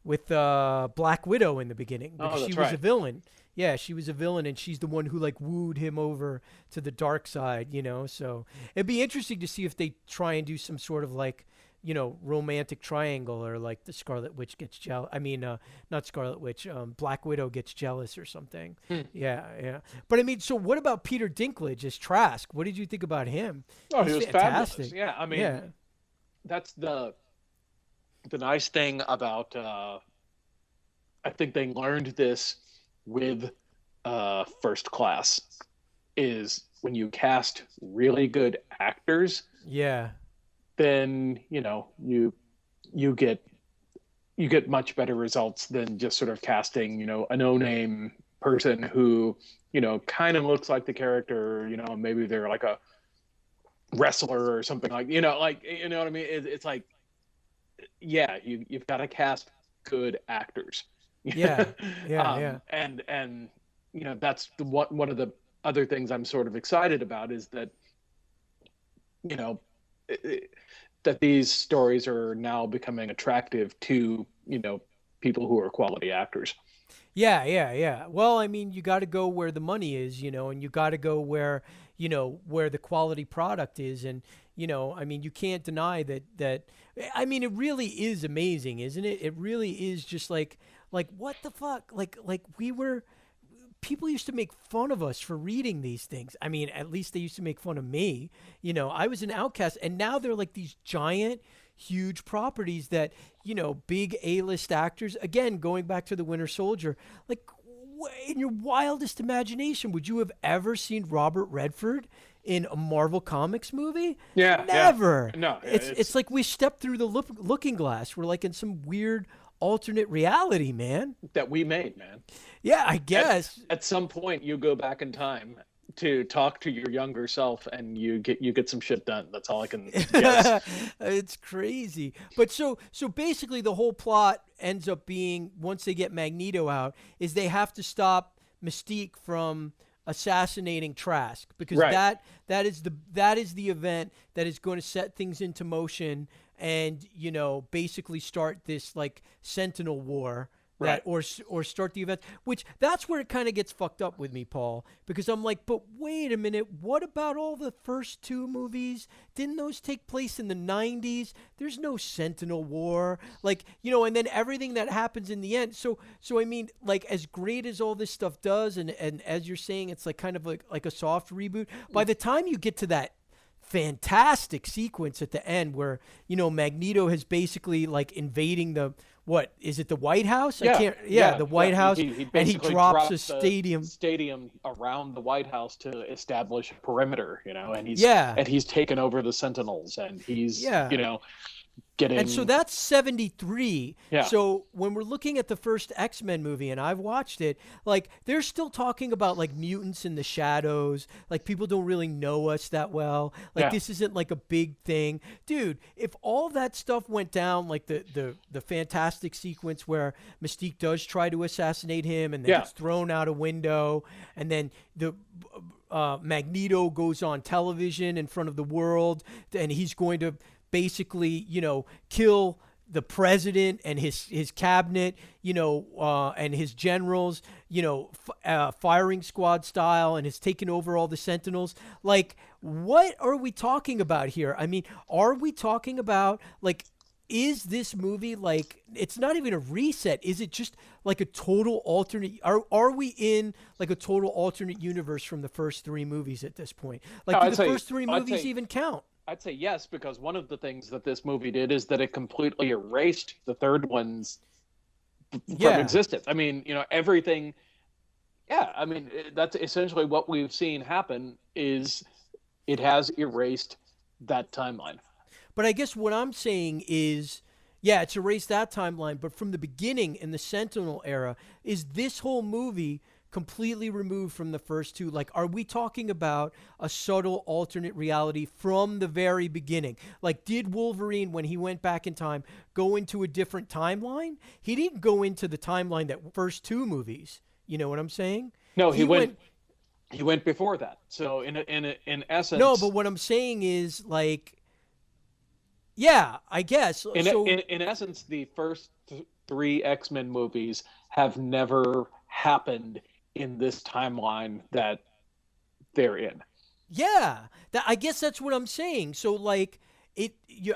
with Black Widow in the beginning because she was a villain. Yeah, she was a villain, and she's the one who like wooed him over to the dark side, you know. So it'd be interesting to see if they try and do some sort of like, you know, romantic triangle, or like the Scarlet Witch gets jealous. I mean, not Scarlet Witch, Black Widow gets jealous or something. Yeah, yeah. But I mean, so what about Peter Dinklage as Trask? What did you think about him? Oh, he was fantastic. Fabulous. Yeah, I mean, that's the nice thing about. I think they learned this with First Class, is when you cast really good actors. Yeah. Then you know you get much better results than just sort of casting, you know, a no-name person who, you know, kind of looks like the character, you know, maybe they're like a wrestler or something, like, you know, like, you know what I mean? It's like, yeah, you've got to cast good actors. Yeah, yeah. And you know, that's one of the other things I'm sort of excited about, is that, you know, that these stories are now becoming attractive to, you know, people who are quality actors. Yeah. Well, I mean, you got to go where the money is, you know, and you got to go where, you know, where the quality product is. And, you know, I mean, you can't deny that, I mean, it really is amazing, isn't it? It really is just like what the fuck? Like people used to make fun of us for reading these things. I mean, at least they used to make fun of me. You know, I was an outcast, and now they're like these giant, huge properties that, you know, big A-list actors, again, going back to the Winter Soldier, like in your wildest imagination, would you have ever seen Robert Redford in a Marvel Comics movie? Yeah. Never. Yeah. No. It's like we stepped through the looking glass. We're like in some weird alternate reality, man. That we made, man. Yeah, I guess. At some point, you go back in time to talk to your younger self, and you get some shit done. That's all I can guess. It's crazy. But so basically, the whole plot ends up being, once they get Magneto out, is they have to stop Mystique from assassinating Trask, because right. that is the event that is going to set things into motion, and, you know, basically start this like Sentinel War. That, right. or start the event, which that's where it kind of gets fucked up with me, Paul, because I'm like, but wait a minute, what about all the first two movies? Didn't those take place in the 90s? There's no Sentinel War, like, you know, and then everything that happens in the end. So I mean, like, as great as all this stuff does, and as you're saying, it's like kind of like a soft reboot. By the time you get to that fantastic sequence at the end where, you know, Magneto has basically like invading the, what is it, the White House? Yeah. The White House, and he drops a stadium around the White House to establish a perimeter, you know, and he's taken over the Sentinels, and he's you know, getting. And so that's 73. Yeah. So when we're looking at the first X-Men movie, and I've watched it, like, they're still talking about like mutants in the shadows. Like, people don't really know us that well. Like, this isn't like a big thing. Dude, if all that stuff went down, like the fantastic sequence where Mystique does try to assassinate him and then gets thrown out a window, and then the Magneto goes on television in front of the world, and he's going to basically, you know, kill the president and his cabinet, you know, and his generals, you know, firing squad style, and has taken over all the Sentinels. Like, what are we talking about here? I mean, are we talking about, like, is this movie, like, it's not even a reset? Is it just like a total alternate? Are we in like a total alternate universe from the first three movies at this point? Like, do the first three movies even count? I'd say yes, because one of the things that this movie did is that it completely erased the third ones from existence. I mean, you know, everything. Yeah, I mean, that's essentially what we've seen happen, is it has erased that timeline. But I guess what I'm saying is, yeah, it's erased that timeline, but from the beginning in the Sentinel era, is this whole movie completely removed from the first two? Like, are we talking about a subtle alternate reality from the very beginning? Like, did Wolverine, when he went back in time, go into a different timeline? He didn't go into the timeline that first two movies. You know what I'm saying? No, he went before that. So in essence. No, but what I'm saying is, like, yeah, I guess. In essence, the first 3 X-Men movies have never happened in this timeline that they're in. Yeah, I guess that's what I'm saying. So like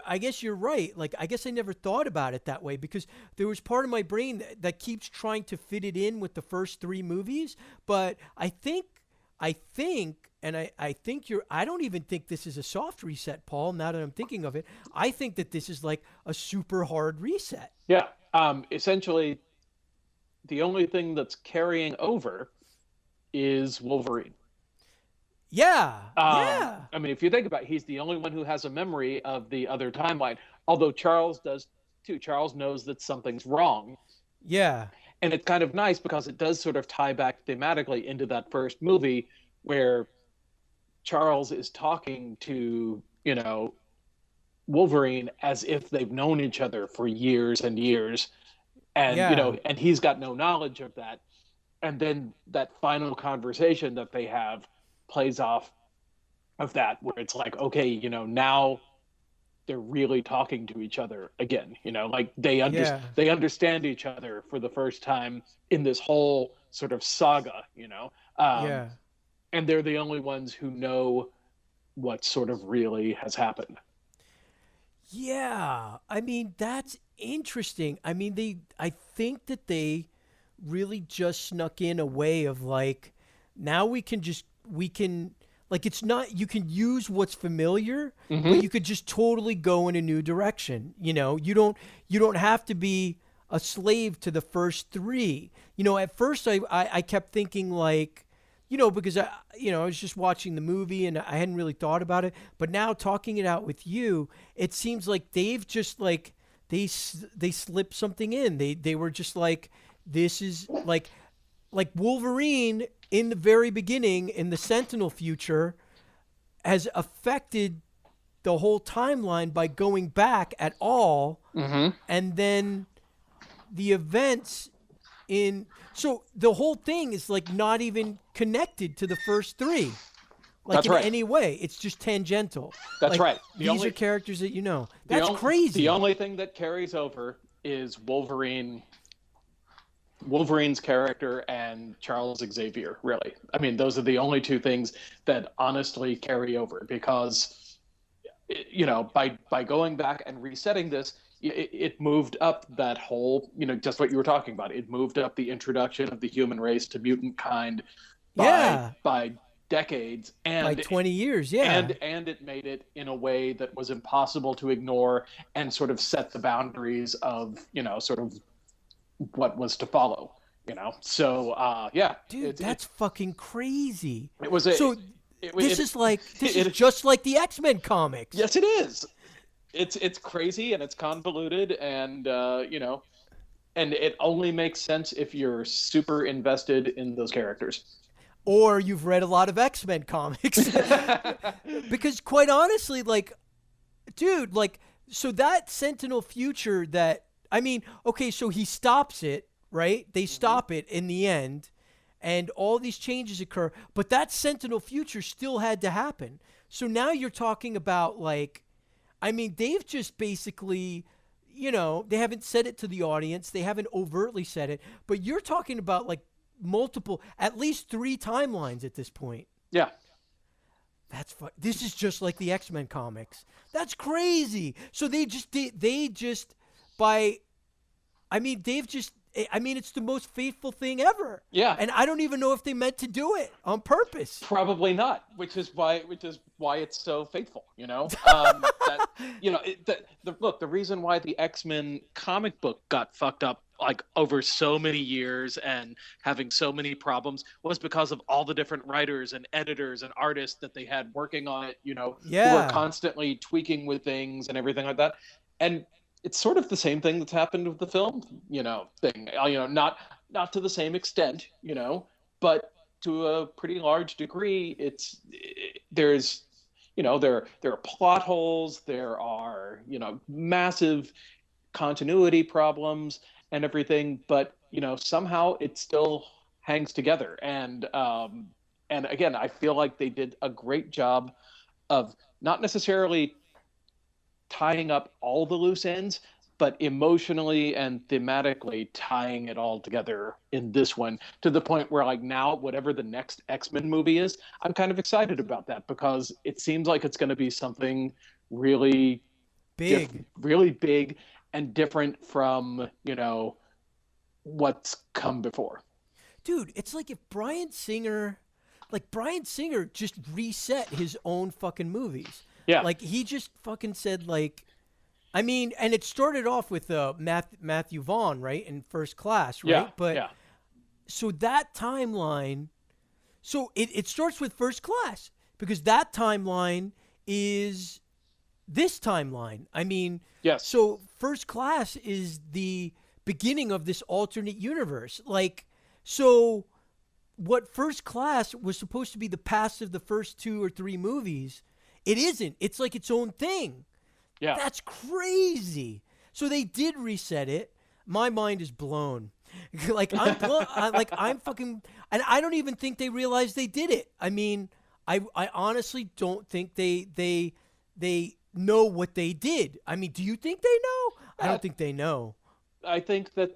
I guess you're right. Like I guess I never thought about it that way because there was part of my brain that keeps trying to fit it in with the first 3 movies. But I think, and I think I don't even think this is a soft reset, Paul. Now that I'm thinking of it, I think that this is like a super hard reset. Yeah. Essentially, the only thing that's carrying over is Wolverine. Yeah. Yeah. I mean, if you think about it, he's the only one who has a memory of the other timeline, although Charles does too. Charles knows that something's wrong. Yeah. And it's kind of nice because it does sort of tie back thematically into that first movie where Charles is talking to, Wolverine as if they've known each other for years and years. And, and he's got no knowledge of that. And then that final conversation that they have plays off of that, where it's like, okay, now they're really talking to each other again, like they understand each other for the first time in this whole sort of saga, and they're the only ones who know what sort of really has happened. Yeah, I mean that's interesting. I mean I think that they really just snuck in a way of like, now we can like, it's not, you can use what's familiar, but you could just totally go in a new direction. You don't have to be a slave to the first 3. At first I kept thinking like, because I was just watching the movie and I hadn't really thought about it, but now talking it out with you, it seems like they've just like, they slipped something in. They were just like, this is like Wolverine in the very beginning in the Sentinel future has affected the whole timeline by going back at all. And then the events so the whole thing is like not even connected to the first 3. Like That's in right. any way. It's just tangential. That's like, right. These are characters that That's crazy. The only thing that carries over is Wolverine's character and Charles Xavier, really. I mean, those are the only 2 things that honestly carry over because, by going back and resetting this, it moved up that whole, just what you were talking about. It moved up the introduction of the human race to mutant kind by decades. And like 20 years, yeah. And it made it in a way that was impossible to ignore and sort of set the boundaries of, sort of what was to follow, So, yeah. Dude, that's fucking crazy. It was this is just like the X-Men comics. Yes, it is. It's crazy and it's convoluted and, and it only makes sense if you're super invested in those characters. Or you've read a lot of X-Men comics. Because quite honestly, like, dude, like, so that Sentinel future that, I mean, okay, so he stops it, right? They stop it in the end, and all these changes occur, but that Sentinel future still had to happen. So now you're talking about, like, I mean, they've just basically, they haven't said it to the audience. They haven't overtly said it, but you're talking about, like, at least 3 timelines at this point. Yeah. This is just like the X-Men comics. That's crazy. So it's the most faithful thing ever. Yeah. And I don't even know if they meant to do it on purpose. Probably not, which is why it's so faithful, Look, the reason why the X-Men comic book got fucked up like over so many years and having so many problems was because of all the different writers and editors and artists that they had working on it, who were constantly tweaking with things and everything like that. And it's sort of the same thing that's happened with the film, thing. Not to the same extent, but to a pretty large degree. There are plot holes, there are massive continuity problems and everything, but somehow it still hangs together. And again, I feel like they did a great job of not necessarily tying up all the loose ends, but emotionally and thematically tying it all together in this one to the point where, like, now whatever the next X-Men movie is, I'm kind of excited about that because it seems like it's going to be something really really big and different from, what's come before. Dude, it's like if Bryan Singer just reset his own fucking movies. Yeah. Like he just fucking said like, I mean, and it started off with Matthew Vaughn, right, in First Class, right? Yeah. But yeah. so that timeline, so it starts with First Class because that timeline is this timeline. I mean, Yes. So First Class is the beginning of this alternate universe. Like, so what First Class was supposed to be the past of the first 2 or 3 movies, it isn't. It's like its own thing. Yeah. That's crazy. So they did reset it. My mind is blown. Like I'm blown. I'm fucking, and I don't even think they realized they did it. I mean, I honestly don't think they know what they did. I mean, do you think they know? I don't think they know. I think that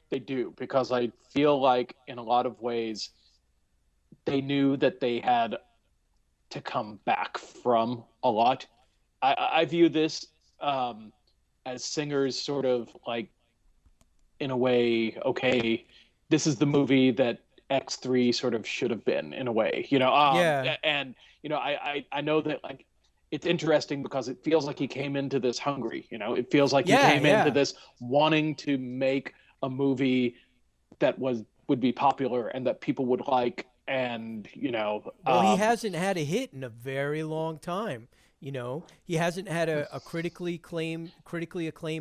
they do, because I feel like in a lot of ways they knew that they had to come back from a lot. I view this as Singer's sort of like, in a way, okay, this is the movie that X3 sort of should have been, in a way, Yeah. And I know that, like, it's interesting because it feels like he came into this hungry, it feels like he came into this wanting to make a movie that would be popular and that people would like. And well, he hasn't had a hit in a very long time. He hasn't had a critically acclaimed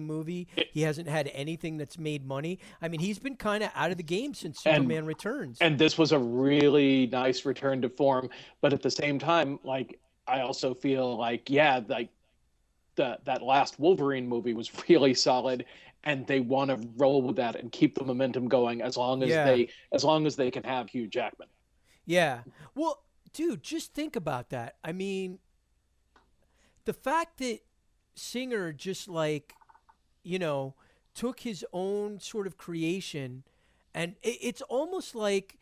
movie. He hasn't had anything that's made money. I mean, he's been kind of out of the game since Superman Returns. And this was a really nice return to form. But at the same time, like, I also feel like, like that last Wolverine movie was really solid, and they want to roll with that and keep the momentum going as long as they can have Hugh Jackman. Yeah. Well, dude, just think about that. I mean, the fact that Singer just like, took his own sort of creation, and it's almost like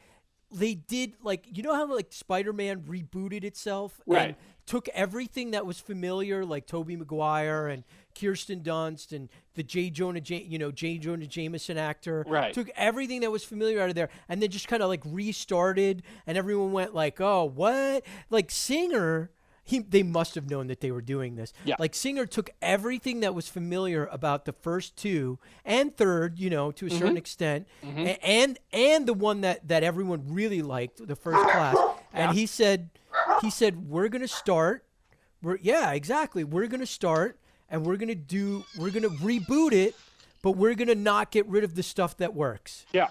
they did, like, how like Spider-Man rebooted itself, right, and took everything that was familiar, like Tobey Maguire and Kirsten Dunst and the J. Jonah Jameson actor, right, took everything that was familiar out of there, and then just kind of like restarted, and everyone went like, oh, what? Like Singer, they must have known that they were doing this. Yeah. Like Singer took everything that was familiar about the first 2 and third, to a certain extent, and the one that everyone really liked, the First Class. And he said, we're going to start. We're going to start, and we're going to reboot it, but we're going to not get rid of the stuff that works. Yeah.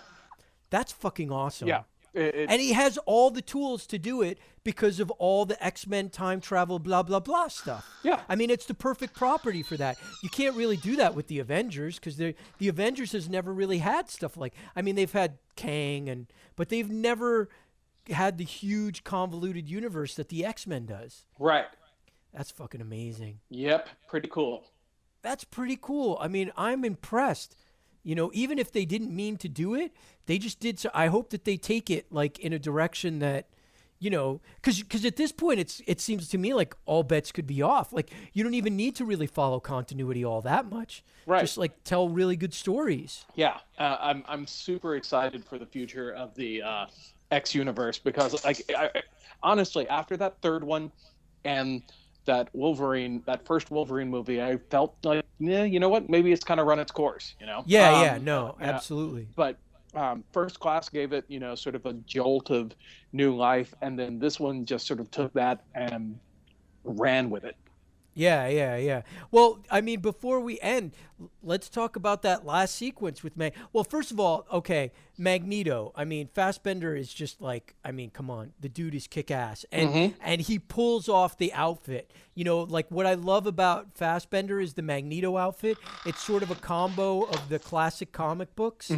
That's fucking awesome. Yeah. And he has all the tools to do it because of all the X-Men time travel, blah, blah, blah stuff. Yeah. I mean, it's the perfect property for that. You can't really do that with the Avengers because the Avengers has never really had stuff like, I mean, they've had Kang, but they've never had the huge convoluted universe that the X-Men does. Right. That's fucking amazing. Yep. Pretty cool. That's pretty cool. I mean, I'm impressed. Even if they didn't mean to do it, they just did. So I hope that they take it like in a direction that, because at this point it seems to me like all bets could be off. Like you don't even need to really follow continuity all that much. Right. Just like tell really good stories. Yeah. I'm super excited for the future of the X universe because, like, honestly, after that third one and that first Wolverine movie, I felt like, you know what? Maybe it's kind of run its course, Absolutely. But First Class gave it, sort of a jolt of new life, and then this one just sort of took that and ran with it. Yeah. Well, I mean, before we end, let's talk about that last sequence with Mag. Well, first of all, okay, Magneto. I mean, Fassbender is just like, I mean, come on, the dude is kick ass, and he pulls off the outfit. Like what I love about Fassbender is the Magneto outfit. It's sort of a combo of the classic comic books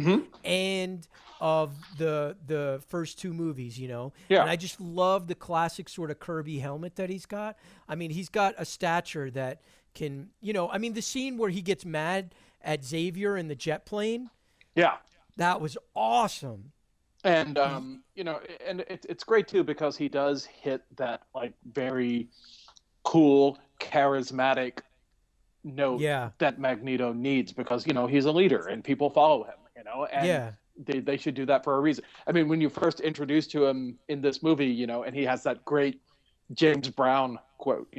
and of the first 2 movies, Yeah. And I just love the classic sort of Kirby helmet that he's got. I mean, he's got a stature that can, I mean, the scene where he gets mad at Xavier in the jet plane, Yeah. that was awesome. And and it's great too because he does hit that like very cool, charismatic note that Magneto needs because he's a leader and people follow him. And they should do that for a reason. I mean, when you first introduced to him in this movie, and he has that great James Brown quote,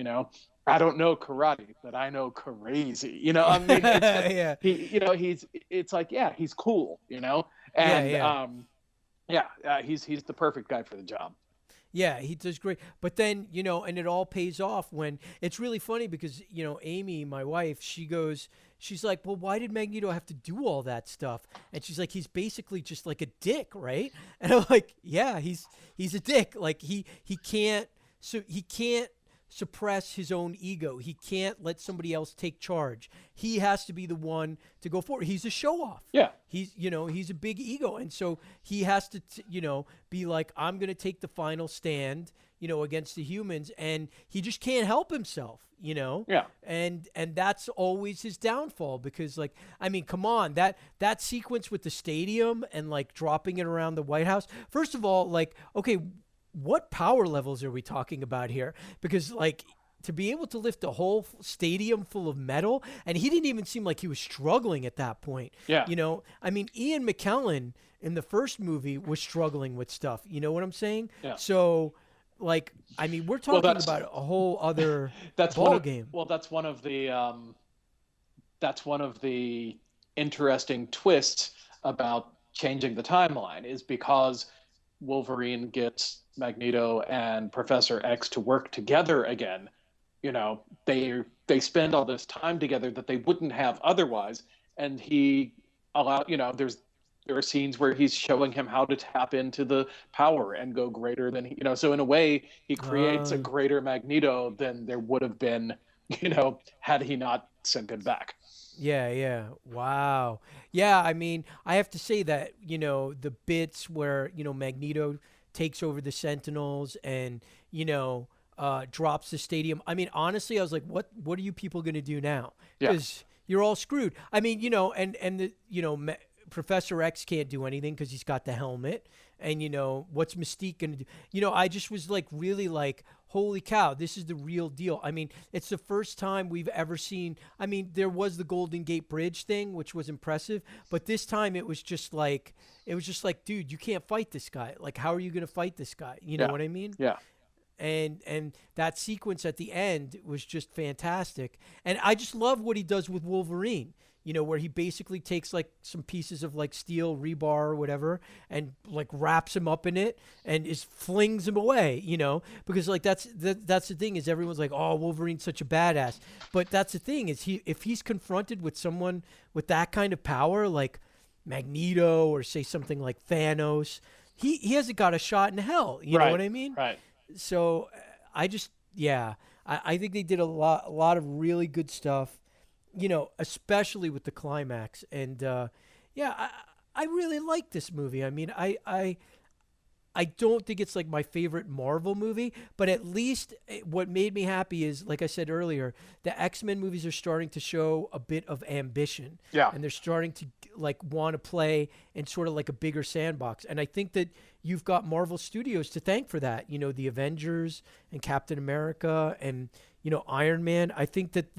I don't know karate, but I know crazy. I mean, it's like, he's cool, and he's the perfect guy for the job. Yeah, he does great. But then, and it all pays off when it's really funny because, Amy, my wife, she's like, well, why did Magneto have to do all that stuff? And she's like, he's basically just like a dick, right? And I'm like, yeah, he's a dick. Like he can't suppress his own ego. He can't let somebody else take charge. He has to be the one to go forward. He's a show off. Yeah. He's a big ego. And so he has to, be like, I'm going to take the final stand, against the humans. And he just can't help himself, Yeah. And that's always his downfall because like, I mean, come on, that sequence with the stadium and like dropping it around the White House. First of all, like, okay, what power levels are we talking about here? Because like to be able to lift a whole stadium full of metal, and he didn't even seem like he was struggling at that point. Yeah. I mean, Ian McKellen in the first movie was struggling with stuff. You know what I'm saying? Yeah. So like, I mean, we're talking about a whole other ball game. Well, that's one of the interesting twists about changing the timeline is because Wolverine gets Magneto and Professor X to work together again. They spend all this time together that they wouldn't have otherwise, and he there are scenes where he's showing him how to tap into the power and go greater than so in a way he creates a greater Magneto than there would have been had he not sent him back. Yeah. Wow. Yeah, I mean, I have to say that, the bits where, Magneto takes over the Sentinels and, drops the stadium. I mean, honestly, I was like, what are you people going to do now? Because you're all screwed. I mean, Professor X can't do anything because he's got the helmet. And, what's Mystique going to do? I just was like, really like, holy cow, this is the real deal. I mean, it's the first time we've ever seen. I mean, there was the Golden Gate Bridge thing, which was impressive. But this time it was just like, dude, you can't fight this guy. Like, how are you going to fight this guy? You know what I mean? Yeah. And that sequence at the end was just fantastic. And I just love what he does with Wolverine. Where he basically takes like some pieces of like steel, rebar or whatever, and like wraps him up in it and flings him away, because like that's the thing is everyone's like, oh, Wolverine's such a badass. But that's the thing is if he's confronted with someone with that kind of power, like Magneto or say something like Thanos, he hasn't got a shot in hell. You know what I mean? Right. So I just, I think they did a lot of really good stuff. Especially with the climax. And I really like this movie. I mean, I don't think it's like my favorite Marvel movie, but at least what made me happy is, like I said earlier, the X-Men movies are starting to show a bit of ambition. Yeah. And they're starting to like want to play in sort of like a bigger sandbox. And I think that you've got Marvel Studios to thank for that. The Avengers and Captain America and, Iron Man. I think that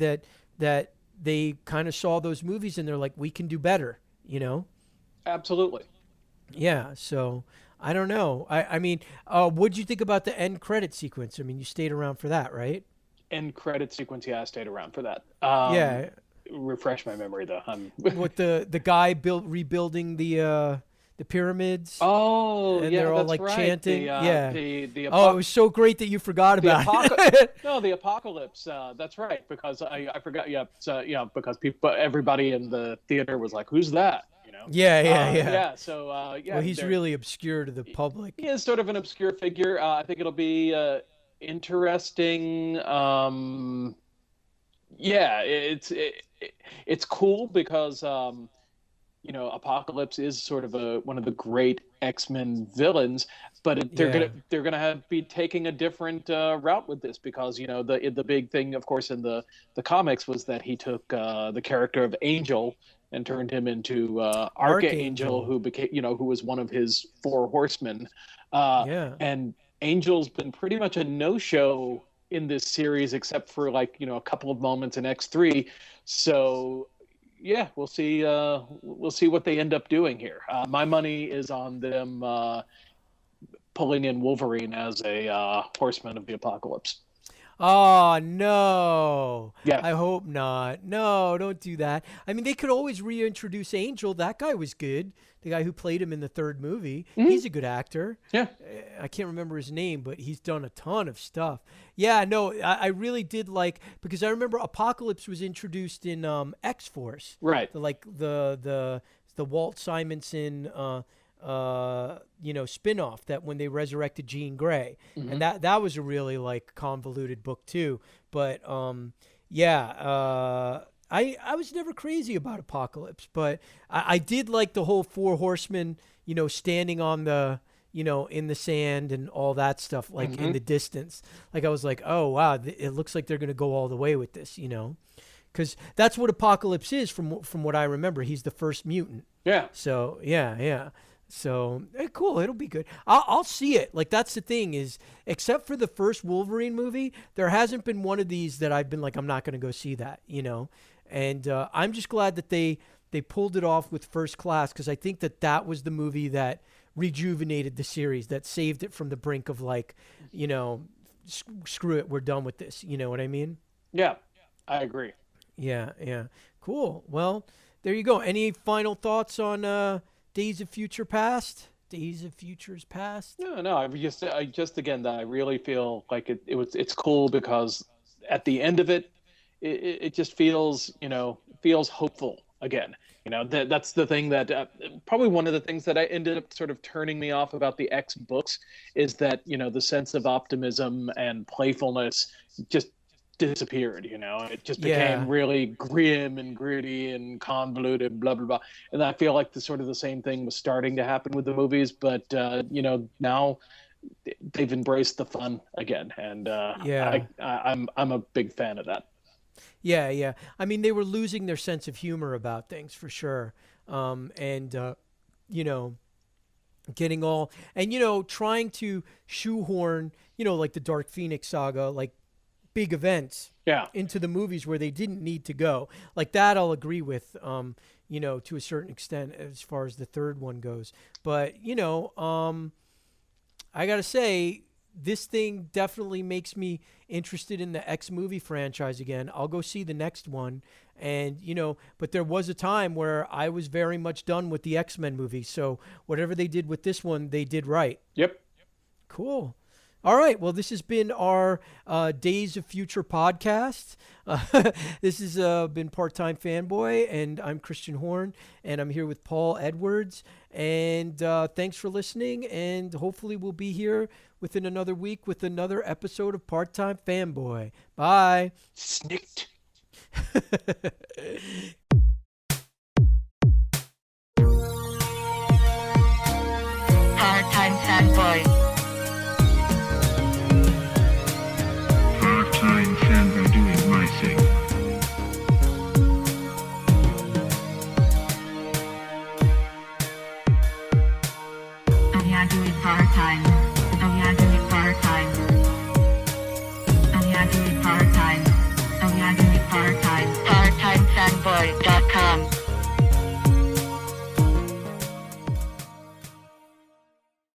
they kind of saw those movies and they're like, we can do better, Absolutely. Yeah. So I don't know. I mean, what'd you think about the end credit sequence? I mean, you stayed around for that, right? End credit sequence. Yeah, I stayed around for that. Refresh my memory though. With the guy rebuilding the pyramids. Oh, and yeah, they're all that's like right. chanting. The it was so great that you forgot about it. No, the apocalypse. That's right, because I forgot. Yeah, so, because everybody in the theater was like, "Who's that?" Yeah. Yeah. So Well, he's really obscure to the public. He is sort of an obscure figure. I think it'll be interesting. It's cool because Apocalypse is sort of one of the great X-Men villains, but they're gonna be taking a different route with this, because the big thing, of course, in the comics was that he took the character of Angel and turned him into Archangel, who became who was one of his four horsemen. And Angel's been pretty much a no-show in this series, except for a couple of moments in X3. So yeah, we'll see what they end up doing here. My money is on them pulling in Wolverine as a horseman of the apocalypse. Oh, no. Yeah. I hope not. No, don't do that. I mean, they could always reintroduce Angel. That guy was good. The guy who played him in the third movie. Mm-hmm. He's a good actor. Yeah. I can't remember his name, but he's done a ton of stuff. Yeah, no, I really did because I remember Apocalypse was introduced in X-Force. Right. The Walt Simonson spin-off that when they resurrected Jean Grey. Mm-hmm. And that was a really convoluted book too. But I was never crazy about Apocalypse, but I did like the whole four horsemen, standing on the in the sand and all that stuff, mm-hmm. in the distance. I was like, oh wow, it looks like they're gonna go all the way with this, because that's what Apocalypse is from what I remember. He's the first mutant. Yeah. So yeah. So cool, it'll be good. I'll see it. That's the thing is, except for the first Wolverine movie, there hasn't been one of these that I've been I'm not going to go see that, And I'm just glad that they pulled it off with First Class, because I think that was the movie that rejuvenated the series, that saved it from the brink of screw it, we're done with this. You know what I mean? Yeah, I agree. Yeah. Cool. Well, there you go. Any final thoughts on Days of Future Past? Days of Futures Past? No. I just again, that I really feel like it's cool, because at the end of it just feels hopeful again. That's the thing that probably one of the things that I ended up sort of turning me off about the X books is that the sense of optimism and playfulness just disappeared. It just became really grim and gritty and convoluted, blah blah blah. And I feel like the same thing was starting to happen with the movies, but now they've embraced the fun again, and I'm a big fan of that. Yeah. I mean, they were losing their sense of humor about things for sure, getting all and trying to shoehorn the Dark Phoenix saga, big events into the movies where they didn't need to go. That I'll agree with, to a certain extent as far as the third one goes. But, I got to say, this thing definitely makes me interested in the X movie franchise again. I'll go see the next one. And, but there was a time where I was very much done with the X-Men movie. So whatever they did with this one, they did right. Yep. Cool. All right. Well, this has been our Days of Future podcast. This has been Part-Time Fanboy, and I'm Kristian Horn, and I'm here with Paul Edwards. And thanks for listening, and hopefully we'll be here within another week with another episode of Part-Time Fanboy. Bye. Snicked. Part-Time Fanboy. Part-time fanboy doing my thing. Doing part-time. Doing part-time. Doing part-time.